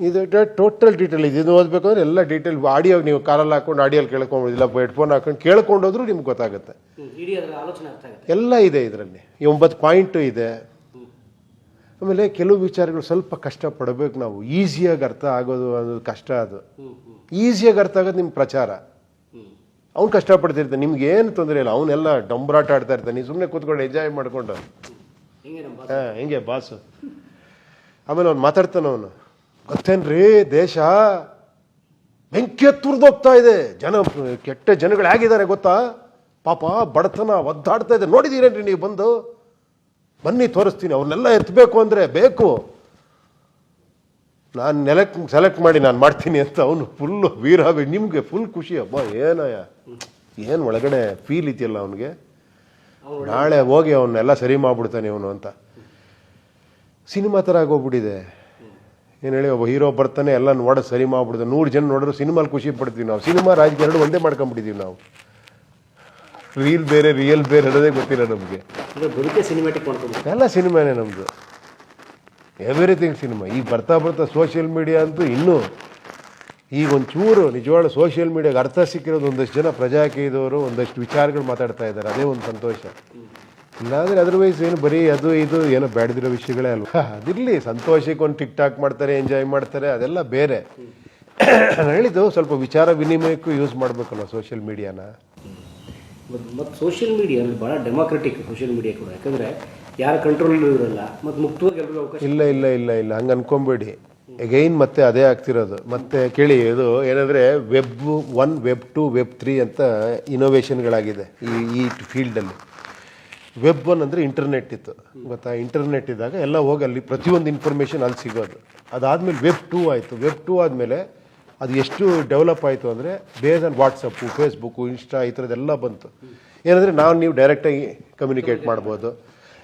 [SPEAKER 1] ಇದು ಟೋಟಲ್ ಡೀಟೇಲ್ ಇದು ಓದಬೇಕು ಅಂದ್ರೆ ಎಲ್ಲ ಡೀಟೇಲ್ ಆಡಿಯೋ ನೀವು ಕಾರಲ್ಲಿ ಹಾಕೊಂಡು ಆಡಿಯೋಲ್ಲಿ ಕೇಳ್ಕೊಂಬೋದು, ಇಲ್ಲ ಹೆಡ್ಫೋನ್ ಹಾಕೊಂಡು ಕೇಳ್ಕೊಂಡೋದ್ರೂ ನಿಮ್ಗೆ ಗೊತ್ತಾಗುತ್ತೆ.
[SPEAKER 3] ಇಡೀ ಅದರ ಆಲೋಚನೆ ಅರ್ಥ ಆಗುತ್ತೆ.
[SPEAKER 1] ಎಲ್ಲ ಇದೆ ಇದರಲ್ಲಿ, 9 ಪಾಯಿಂಟು ಇದೆ. ಆಮೇಲೆ ಕೆಲವು ವಿಚಾರಗಳು ಸ್ವಲ್ಪ ಕಷ್ಟಪಡಬೇಕು ನಾವು, ಈಸಿಯಾಗಿ ಅರ್ಥ ಆಗೋದು ಅನ್ನೋದು ಕಷ್ಟ. ಅದು ಈಸಿಯಾಗಿ ಅರ್ಥ ಆಗೋದು ನಿಮ್ಮ ಪ್ರಚಾರ. ಅವ್ನು ಕಷ್ಟಪಡ್ತಿರ್ತಾನೆ, ನಿಮ್ಗೆ ಏನು ತೊಂದರೆ ಇಲ್ಲ, ಅವನ್ನೆಲ್ಲ ಡಂಬರಾಟ ಆಡ್ತಾ ಇರ್ತಾನೆ, ನೀವು ಸುಮ್ಮನೆ ಕೂತ್ಕೊಂಡು ಎಂಜಾಯ್ ಮಾಡ್ಕೊಂಡು ಹಿಂಗೆ ಬಾಸು. ಆಮೇಲೆ ಅವ್ನು ಮಾತಾಡ್ತಾನೆ, ಅವನು ಗೊತ್ತೇನ್ರಿ ದೇಶ ಬೆಂಕಿ ತುರಿದೋಗ್ತಾ ಇದೆ, ಕೆಟ್ಟ ಜನಗಳು ಹೇಗಿದ್ದಾರೆ ಗೊತ್ತಾ, ಪಾಪ ಬಡತನ ಒದ್ದಾಡ್ತಾ ಇದೆ, ನೋಡಿದೀರೇನ್ರಿ ನೀವು, ಬನ್ನಿ ತೋರಿಸ್ತೀನಿ, ಅವ್ರನ್ನೆಲ್ಲ ಎತ್ತಬೇಕು ಅಂದರೆ ಬೇಕು, ನಾನು ಸೆಲೆಕ್ಟ್ ಮಾಡಿ ನಾನು ಮಾಡ್ತೀನಿ ಅಂತ ಅವನು ಫುಲ್ಲು ವೀರಾವಿ. ನಿಮಗೆ ಫುಲ್ ಖುಷಿ, ಅಬ್ಬಾ ಏನಯ್ಯ ಏನು ಒಳಗಡೆ ಫೀಲ್ ಇದೆಯಲ್ಲ ಅವನಿಗೆ, ನಾಳೆ ಹೋಗಿ ಅವನ್ನೆಲ್ಲ ಸರಿ ಮಾಡ್ಬಿಡ್ತಾನೆ ಇವನು ಅಂತ. ಸಿನಿಮಾ ಥರ ಆಗೋಗ್ಬಿಟ್ಟಿದೆ. ಏನು ಹೇಳಿ, ಒಬ್ಬ ಹೀರೋ ಬರ್ತಾನೆ ಎಲ್ಲ ನೋಡೋದು ಸರಿ ಮಾಡ್ಬಿಡ್ದು, 100 ಜನ ನೋಡಿದ್ರು ಸಿನಿಮಾಲಿ ಖುಷಿ ಪಡ್ತೀವಿ ನಾವು. ಸಿನಿಮಾ ರಾಜಕೀಯ ಎರಡು ಒಂದೇ ಮಾಡ್ಕೊಂಡ್ಬಿಟ್ಟಿದ್ದೀವಿ ನಾವು. ರೀಲ್ ಬೇರೆ ರಿಯಲ್ ಬೇರೆ ಅನ್ನೋದೇ ಗೊತ್ತಿಲ್ಲ ನಮಗೆ. ಎಲ್ಲ ಸಿನಿಮಾನೇ ನಮ್ಮದು, ಎವ್ರಿಥಿಂಗ್ ಸಿನಿಮಾ. ಈಗ ಬರ್ತಾ ಸೋಷಿಯಲ್ ಮೀಡಿಯಾ ಅಂತೂ ಇನ್ನೂ ಈಗ ಒಂಚೂರು ನಿಜವಾದ ಸೋಷಿಯಲ್ ಮೀಡಿಯಾಗೆ ಅರ್ಥ ಸಿಕ್ಕಿರೋದು ಒಂದಷ್ಟು ಜನ ಪ್ರಜಾಕೀಯದವರು ಒಂದಷ್ಟು ವಿಚಾರಗಳು ಮಾತಾಡ್ತಾ ಇದ್ದಾರೆ, ಅದೇ ಒಂದು ಸಂತೋಷ. ಇಲ್ಲಾಂದರೆ ಅದರ್ವೈಸ್ ಏನು ಬರೀ ಅದು ಇದು ಏನೋ ಬೇಡದಿರೋ ವಿಷಯಗಳೇ ಅಲ್ವಾ. ಅದಿರಲಿ, ಸಂತೋಷಕ್ಕೆ ಒಂದು ಟಿಕ್ ಟಾಕ್ ಮಾಡ್ತಾರೆ, ಎಂಜಾಯ್ ಮಾಡ್ತಾರೆ, ಅದೆಲ್ಲ ಬೇರೆ. ನಾನು ಹೇಳಿದ್ದು ಸ್ವಲ್ಪ ವಿಚಾರ ವಿನಿಮಯಕ್ಕೂ ಯೂಸ್ ಮಾಡಬೇಕಲ್ಲ ಸೋಷಿಯಲ್ ಮೀಡಿಯಾನ.
[SPEAKER 3] ಮತ್ತು ಸೋಷಿಯಲ್ ಮೀಡಿಯಾ ಭಾಳ ಡೆಮೋಕ್ರೆಟಿಕ್ ಸೋಷಿಯಲ್ ಮೀಡಿಯಾ ಕೂಡ, ಯಾಕಂದರೆ ಯಾರ ಕಂಟ್ರೋಲ್ ಇರಲ್ಲ ಮತ್ತು ಮುಕ್ತವಾಗಿ ಎಲ್ಲರಿಗೂ ಅವಕಾಶ. ಇಲ್ಲ ಹಂಗೆ ಅನ್ಕೊಂಬೇಡಿ. ಎಗೈನ್ ಮತ್ತೆ ಅದೇ ಆಗ್ತಿರೋದು. ಮತ್ತೆ ಕೇಳಿ, ಇದು ಏನಂದರೆ Web 1, Web 2, Web 3 ಅಂತ ಇನೋವೇಷನ್ಗಳಾಗಿದೆ ಈ ಫೀಲ್ಡಲ್ಲಿ. Web 1 ಅಂದರೆ ಇಂಟರ್ನೆಟ್ ಇತ್ತು ಗೊತ್ತಾ. ಇಂಟರ್ನೆಟ್ ಇದ್ದಾಗ ಎಲ್ಲ ಹೋಗಿ ಅಲ್ಲಿ ಪ್ರತಿಯೊಂದು ಇನ್ಫಾರ್ಮೇಷನ್ ಅಲ್ಲಿ ಸಿಗೋದು. ಅದಾದಮೇಲೆ Web 2 ಆಯಿತು. Web 2 ಆದಮೇಲೆ ಅದು ಎಷ್ಟು ಡೆವಲಪ್ ಆಯಿತು ಅಂದರೆ base on WhatsApp, Facebook, insta ಈ ಥರದ್ದೆಲ್ಲ ಬಂತು. ಏನಂದರೆ ನೀವು ಡೈರೆಕ್ಟಾಗಿ ಕಮ್ಯುನಿಕೇಟ್ ಮಾಡ್ಬೋದು,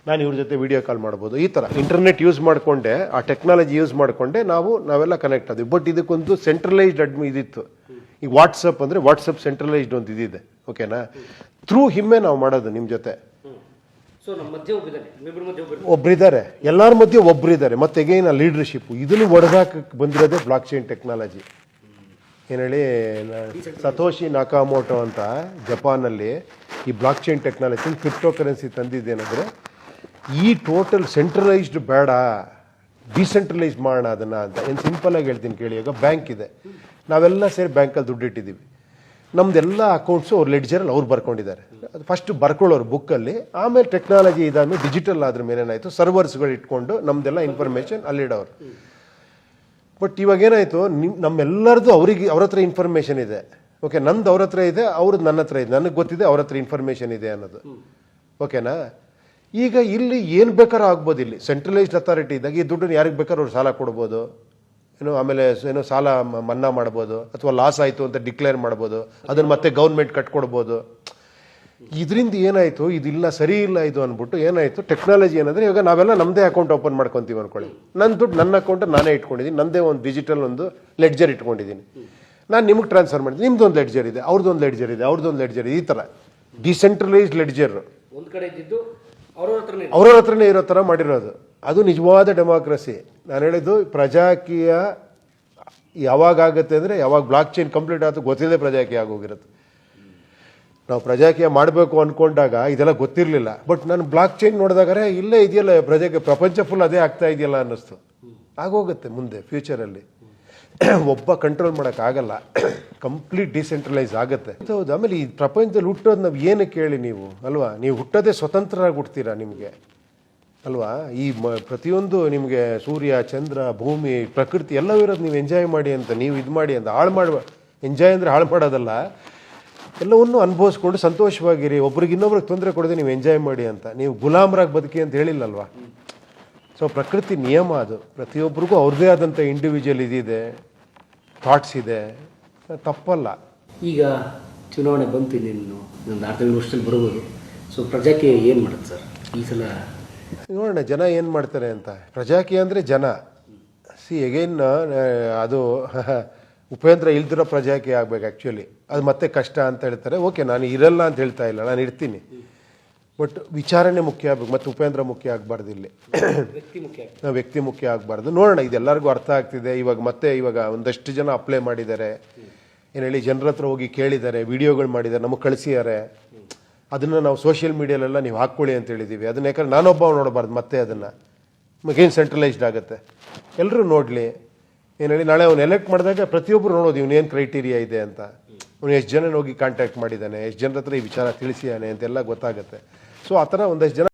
[SPEAKER 3] ನಾನು ಇವ್ರ ಜೊತೆ ವಿಡಿಯೋ ಕಾಲ್ ಮಾಡ್ಬೋದು, ಈ ಥರ ಇಂಟರ್ನೆಟ್ ಯೂಸ್ ಮಾಡಿಕೊಂಡೆ, ಆ ಟೆಕ್ನಾಲಜಿ ಯೂಸ್ ಮಾಡಿಕೊಂಡೆ ನಾವೆಲ್ಲ ಕನೆಕ್ಟ್ ಆದ್ವಿ. ಬಟ್ ಇದಕ್ಕೊಂದು ಸೆಂಟ್ರಲೈಸ್ಡ್ ಇದಿತ್ತು. ಈಗ ವಾಟ್ಸಪ್ ಅಂದರೆ ವಾಟ್ಸಪ್ ಸೆಂಟ್ರಲೈಸ್ಡ್ ಒಂದು ಇದಿದೆ, ಓಕೆನಾ. ಥ್ರೂ ಹಿಮ್ಮೆ ನಾವು ಮಾಡೋದು ನಿಮ್ಮ ಜೊತೆ. ಒಬ್ಬರಿದ್ದಾರೆ, ಎಲ್ಲರ ಮಧ್ಯೆ ಒಬ್ಬರಿದ್ದಾರೆ. ಮತ್ತೆ ಎಗೈನ್ ಆ ಲೀಡರ್ಶಿಪ್ ಇದನ್ನು ಒಡೆದಾಕಕ್ಕೆ ಬಂದಿರೋದೇ ಬ್ಲಾಕ್ ಚೈನ್ ಟೆಕ್ನಾಲಜಿ. ಏನು ಹೇಳಿ, ಸತೋಶಿ ನಾಕಾಮೋಟೋ ಅಂತ ಜಪಾನಲ್ಲಿ ಈ block chain technology crypto currency ತಂದಿದ್ದೇನೆಂದರೆ, ಈ ಟೋಟಲ್ ಸೆಂಟ್ರಲೈಸ್ಡ್ ಬೇಡ, ಡಿಸೆಂಟ್ರಲೈಸ್ ಮಾಡೋಣ ಅದನ್ನು ಅಂತ. ಏನು ಸಿಂಪಲಾಗಿ ಹೇಳ್ತೀನಿ ಕೇಳಿ. ಈಗ ಬ್ಯಾಂಕ್ ಇದೆ, ನಾವೆಲ್ಲ ಸೇರಿ ಬ್ಯಾಂಕಲ್ಲಿ ದುಡ್ಡು ಇಟ್ಟಿದ್ದೀವಿ. ನಮ್ದೆಲ್ಲ ಅಕೌಂಟ್ಸು ಅವ್ರ ಲೆಡ್ಜರಲ್ಲಿ ಅವ್ರು ಬರ್ಕೊಂಡಿದ್ದಾರೆ. ಅದು ಫಸ್ಟ್ ಬರ್ಕೊಳ್ಳೋರು ಬುಕ್ಕಲ್ಲಿ, ಆಮೇಲೆ ಟೆಕ್ನಾಲಜಿ ಇದಾದ್ಮೇಲೆ ಡಿಜಿಟಲ್ ಆದ್ರ ಮೇಲೆ ಏನಾಯಿತು, ಸರ್ವರ್ಸ್ಗಳು ಇಟ್ಕೊಂಡು ನಮ್ದೆಲ್ಲ ಇನ್ಫಾರ್ಮೇಷನ್ ಅಲ್ಲಿಡೋರು. ಬಟ್ ಇವಾಗ ಏನಾಯಿತು, ನಮ್ಮೆಲ್ಲರದು ಅವ್ರ ಹತ್ರ ಇನ್ಫಾರ್ಮೇಷನ್ ಇದೆ, ಓಕೆ. ನಂದು ಅವ್ರ ಹತ್ರ ಇದೆ, ಅವ್ರದ್ದು ನನ್ನ ಹತ್ರ ಇದೆ, ನನಗೆ ಗೊತ್ತಿದೆ ಅವ್ರ ಹತ್ರ ಇನ್ಫಾರ್ಮೇಷನ್ ಇದೆ ಅನ್ನೋದು, ಓಕೆನಾ. ಈಗ ಇಲ್ಲಿ ಏನು ಬೇಕಾದ್ರೂ ಆಗ್ಬೋದು. ಇಲ್ಲಿ ಸೆಂಟ್ರಲೈಸ್ಡ್ ಅಥಾರಿಟಿ ಇದ್ದಾಗ ಈ ದುಡ್ಡನ್ನು ಯಾರಿಗೆ ಬೇಕಾದ್ರೂ ಅವ್ರು ಸಾಲ ಕೊಡ್ಬೋದು, ಆಮೇಲೆ ಸಾಲ ಮನ್ನಾ ಮಾಡ್ಬೋದು, ಅಥವಾ ಲಾಸ್ ಆಯಿತು ಅಂತ ಡಿಕ್ಲೇರ್ ಮಾಡ್ಬೋದು, ಅದನ್ನು ಮತ್ತೆ ಗೌರ್ಮೆಂಟ್ ಕಟ್ಕೊಡ್ಬೋದು. ಇದರಿಂದ ಏನಾಯಿತು, ಇದಿಲ್ಲ ಸರಿ ಇಲ್ಲ ಇದು ಅಂದ್ಬಿಟ್ಟು ಏನಾಯಿತು, ಟೆಕ್ನಾಲಜಿ ಏನಂದರೆ ಇವಾಗ ನಾವೆಲ್ಲ ನಮ್ಮದೇ ಅಕೌಂಟ್ ಓಪನ್ ಮಾಡ್ಕೊತೀವಿ ಅನ್ಕೊಳ್ಳಿ. ನನ್ನ ದುಡ್ಡು ನನ್ನ ಅಕೌಂಟ್ ನಾನೇ ಇಟ್ಕೊಂಡಿದ್ದೀನಿ, ನನ್ನದೇ ಒಂದು ಡಿಜಿಟಲ್ ಒಂದು ಲೆಡ್ಜರ್ ಇಟ್ಕೊಂಡಿದ್ದೀನಿ. ನಾನು ನಿಮಗೆ ಟ್ರಾನ್ಸ್ಫರ್ ಮಾಡಿದ್ದೀನಿ, ನಿಮ್ದೊಂದು ಲೆಡ್ಜರ್ ಇದೆ, ಅವ್ರದ್ದೊಂದು ಲೆಡ್ಜರ್ ಇದೆ, ಅವ್ರದ್ದೊಂದು ಲೆಡ್ಜರ್ ಇದೆ, ಈ ಥರ ಡಿಸೆಂಟ್ರಲೈಸ್ಡ್ ಲೆಡ್ಜರ್ ಒಂದು ಕಡೆ ಇದ್ದಿದ್ದು
[SPEAKER 1] ಅವ್ರ ಹತ್ರನೇ ಇರೋ ಥರ ಮಾಡಿರೋದು. ಅದು ನಿಜವಾದ ಡೆಮಾಕ್ರಸಿ. ನಾನು ಹೇಳಿದ್ದು ಪ್ರಜಾಕೀಯ ಯಾವಾಗ ಆಗುತ್ತೆ ಅಂದರೆ, ಯಾವಾಗ ಬ್ಲಾಕ್ ಚೈನ್ ಕಂಪ್ಲೀಟ್ ಆಯ್ತು ಗೊತ್ತಿಲ್ಲದೆ ಪ್ರಜಾಕೀಯ ಆಗೋಗಿರುತ್ತೆ. ನಾವು ಪ್ರಜಾಕೀಯ ಮಾಡಬೇಕು ಅಂದ್ಕೊಂಡಾಗ ಇದೆಲ್ಲ ಗೊತ್ತಿರಲಿಲ್ಲ. ಬಟ್ ನಾನು ಬ್ಲಾಕ್ ಚೈನ್ ನೋಡಿದಾಗರೆ ಇಲ್ಲೇ ಇದೆಯಲ್ಲ ಪ್ರಪಂಚ ಫುಲ್ ಅದೇ ಆಗ್ತಾ ಇದೆಯಲ್ಲ ಅನ್ನಿಸ್ತು. ಆಗೋಗುತ್ತೆ ಮುಂದೆ ಫ್ಯೂಚರಲ್ಲಿ. ಒಬ್ಬ ಕಂಟ್ರೋಲ್ ಮಾಡೋಕ್ಕಾಗಲ್ಲ, ಕಂಪ್ಲೀಟ್ ಡಿಸೆಂಟ್ರಲೈಸ್ ಆಗುತ್ತೆ. ಹೌದು. ಆಮೇಲೆ ಈ ಪ್ರಪಂಚದಲ್ಲಿ ಹುಟ್ಟೋದು ನಾವು ಏನಕ್ಕೆ ಹೇಳಿ ನೀವು ಅಲ್ವಾ, ನೀವು ಹುಟ್ಟೋದೇ ಸ್ವತಂತ್ರರಾಗಿ ಹುಡ್ತೀರಾ ನಿಮಗೆ ಅಲ್ವಾ? ಈ ಪ್ರತಿಯೊಂದು ನಿಮಗೆ ಸೂರ್ಯ, ಚಂದ್ರ, ಭೂಮಿ, ಪ್ರಕೃತಿ ಎಲ್ಲವೂ ಇರೋದು ನೀವು ಎಂಜಾಯ್ ಮಾಡಿ ಅಂತ, ನೀವು ಇದು ಮಾಡಿ ಅಂತ. ಹಾಳು ಮಾಡಿ, ಎಂಜಾಯ್ ಅಂದರೆ ಹಾಳು ಮಾಡೋದಲ್ಲ, ಎಲ್ಲವನ್ನೂ ಅನುಭವಿಸ್ಕೊಂಡು ಸಂತೋಷವಾಗಿರಿ, ಒಬ್ರಿಗೆ ಇನ್ನೊಬ್ರಿಗೆ ತೊಂದರೆ ಕೊಡದೆ ನೀವು ಎಂಜಾಯ್ ಮಾಡಿ ಅಂತ. ನೀವು ಗುಲಾಮರಾಗಿ ಬದುಕಿ ಅಂತ ಹೇಳಿಲ್ಲಲ್ವಾ? ಸೊ ಪ್ರಕೃತಿ ನಿಯಮ ಅದು. ಪ್ರತಿಯೊಬ್ಬರಿಗೂ ಅವ್ರದ್ದೇ ಆದಂಥ ಇಂಡಿವಿಜುವಲ್ ಇದಿದೆ, ಥಾಟ್ಸ್ ಇದೆ, ತಪ್ಪಲ್ಲ.
[SPEAKER 3] ಈಗ ಚುನಾವಣೆ ಬಂತು, ಇನ್ನೇನು ಇನ್ನೊಂದು 6 ವರ್ಷದಲ್ಲಿ ಬರ್ಬೋದು. ಸೊ ಪ್ರಜಾಕೀಯ ಏನು ಮಾಡುತ್ತೆ ಸರ್ ಈ ಸಲ?
[SPEAKER 1] ನೋಡೋಣ ಜನ ಏನು ಮಾಡ್ತಾರೆ ಅಂತ. ಪ್ರಜಾಕೀಯ ಅಂದರೆ ಜನ. ಎಗೈನ್ ಅದು ಉಪೇಂದ್ರ ಇಲ್ದಿರೋ ಪ್ರಜಾಕೀಯ ಆಗ್ಬೇಕು ಆ್ಯಕ್ಚುಲಿ. ಅದು ಮತ್ತೆ ಕಷ್ಟ ಅಂತ ಹೇಳ್ತಾರೆ. ಓಕೆ, ನಾನು ಇರಲ್ಲ ಅಂತ ಹೇಳ್ತಾ ಇಲ್ಲ, ನಾನು ಇರ್ತೀನಿ. ಬಟ್ ವಿಚಾರಣೆ ಮುಖ್ಯ ಆಗಬೇಕು, ಮತ್ತು ಉಪೇಂದ್ರ ಮುಖ್ಯ ಆಗಬಾರ್ದು ಇಲ್ಲಿ. ವ್ಯಕ್ತಿ ಮುಖ್ಯ ಆಗಬಾರ್ದು. ನೋಡೋಣ, ಇದೆಲ್ಲರಿಗೂ ಅರ್ಥ ಆಗ್ತಿದೆ. ಇವಾಗ ಒಂದಷ್ಟು ಜನ ಅಪ್ಲೈ ಮಾಡಿದ್ದಾರೆ, ಏನು ಹೇಳಿ, ಜನರ ಹತ್ರ ಹೋಗಿ ಕೇಳಿದ್ದಾರೆ, ವಿಡಿಯೋಗಳು ಮಾಡಿದ್ದಾರೆ, ನಮಗೆ ಕಳಿಸಿದ್ದಾರೆ. ಅದನ್ನು ನಾವು ಸೋಷಿಯಲ್ ಮೀಡಿಯಾಲೆಲ್ಲ ನೀವು ಹಾಕ್ಕೊಳ್ಳಿ ಅಂತ ಹೇಳಿದ್ದೀವಿ. ಅದನ್ನ ಯಾಕಂದ್ರೆ ನಾನೊಬ್ಬ ನೋಡಬಾರ್ದು, ಮತ್ತೆ ಅದನ್ನು ನಮಗೇನು ಸೆಂಟ್ರಲೈಸ್ಡ್ ಆಗುತ್ತೆ. ಎಲ್ಲರೂ ನೋಡಲಿ, ಏನು ಹೇಳಿ, ನಾಳೆ ಅವ್ನು ಎಲೆಕ್ಟ್ ಮಾಡಿದಾಗ ಪ್ರತಿಯೊಬ್ಬರು ನೋಡೋದು ಇವನೇನು ಕ್ರೈಟೀರಿಯಾ ಇದೆ ಅಂತ, ಅವನು ಎಷ್ಟು ಜನ ಹೋಗಿ ಕಾಂಟ್ಯಾಕ್ಟ್ ಮಾಡಿದ್ದಾನೆ, ಎಷ್ಟು ಜನರ ಹತ್ರ ಈ ವಿಚಾರ ತಿಳಿಸಿದ್ದಾನೆ ಅಂತೆಲ್ಲ ಗೊತ್ತಾಗುತ್ತೆ. ಸೊ ಆ ಥರ ಒಂದಷ್ಟು ಜನ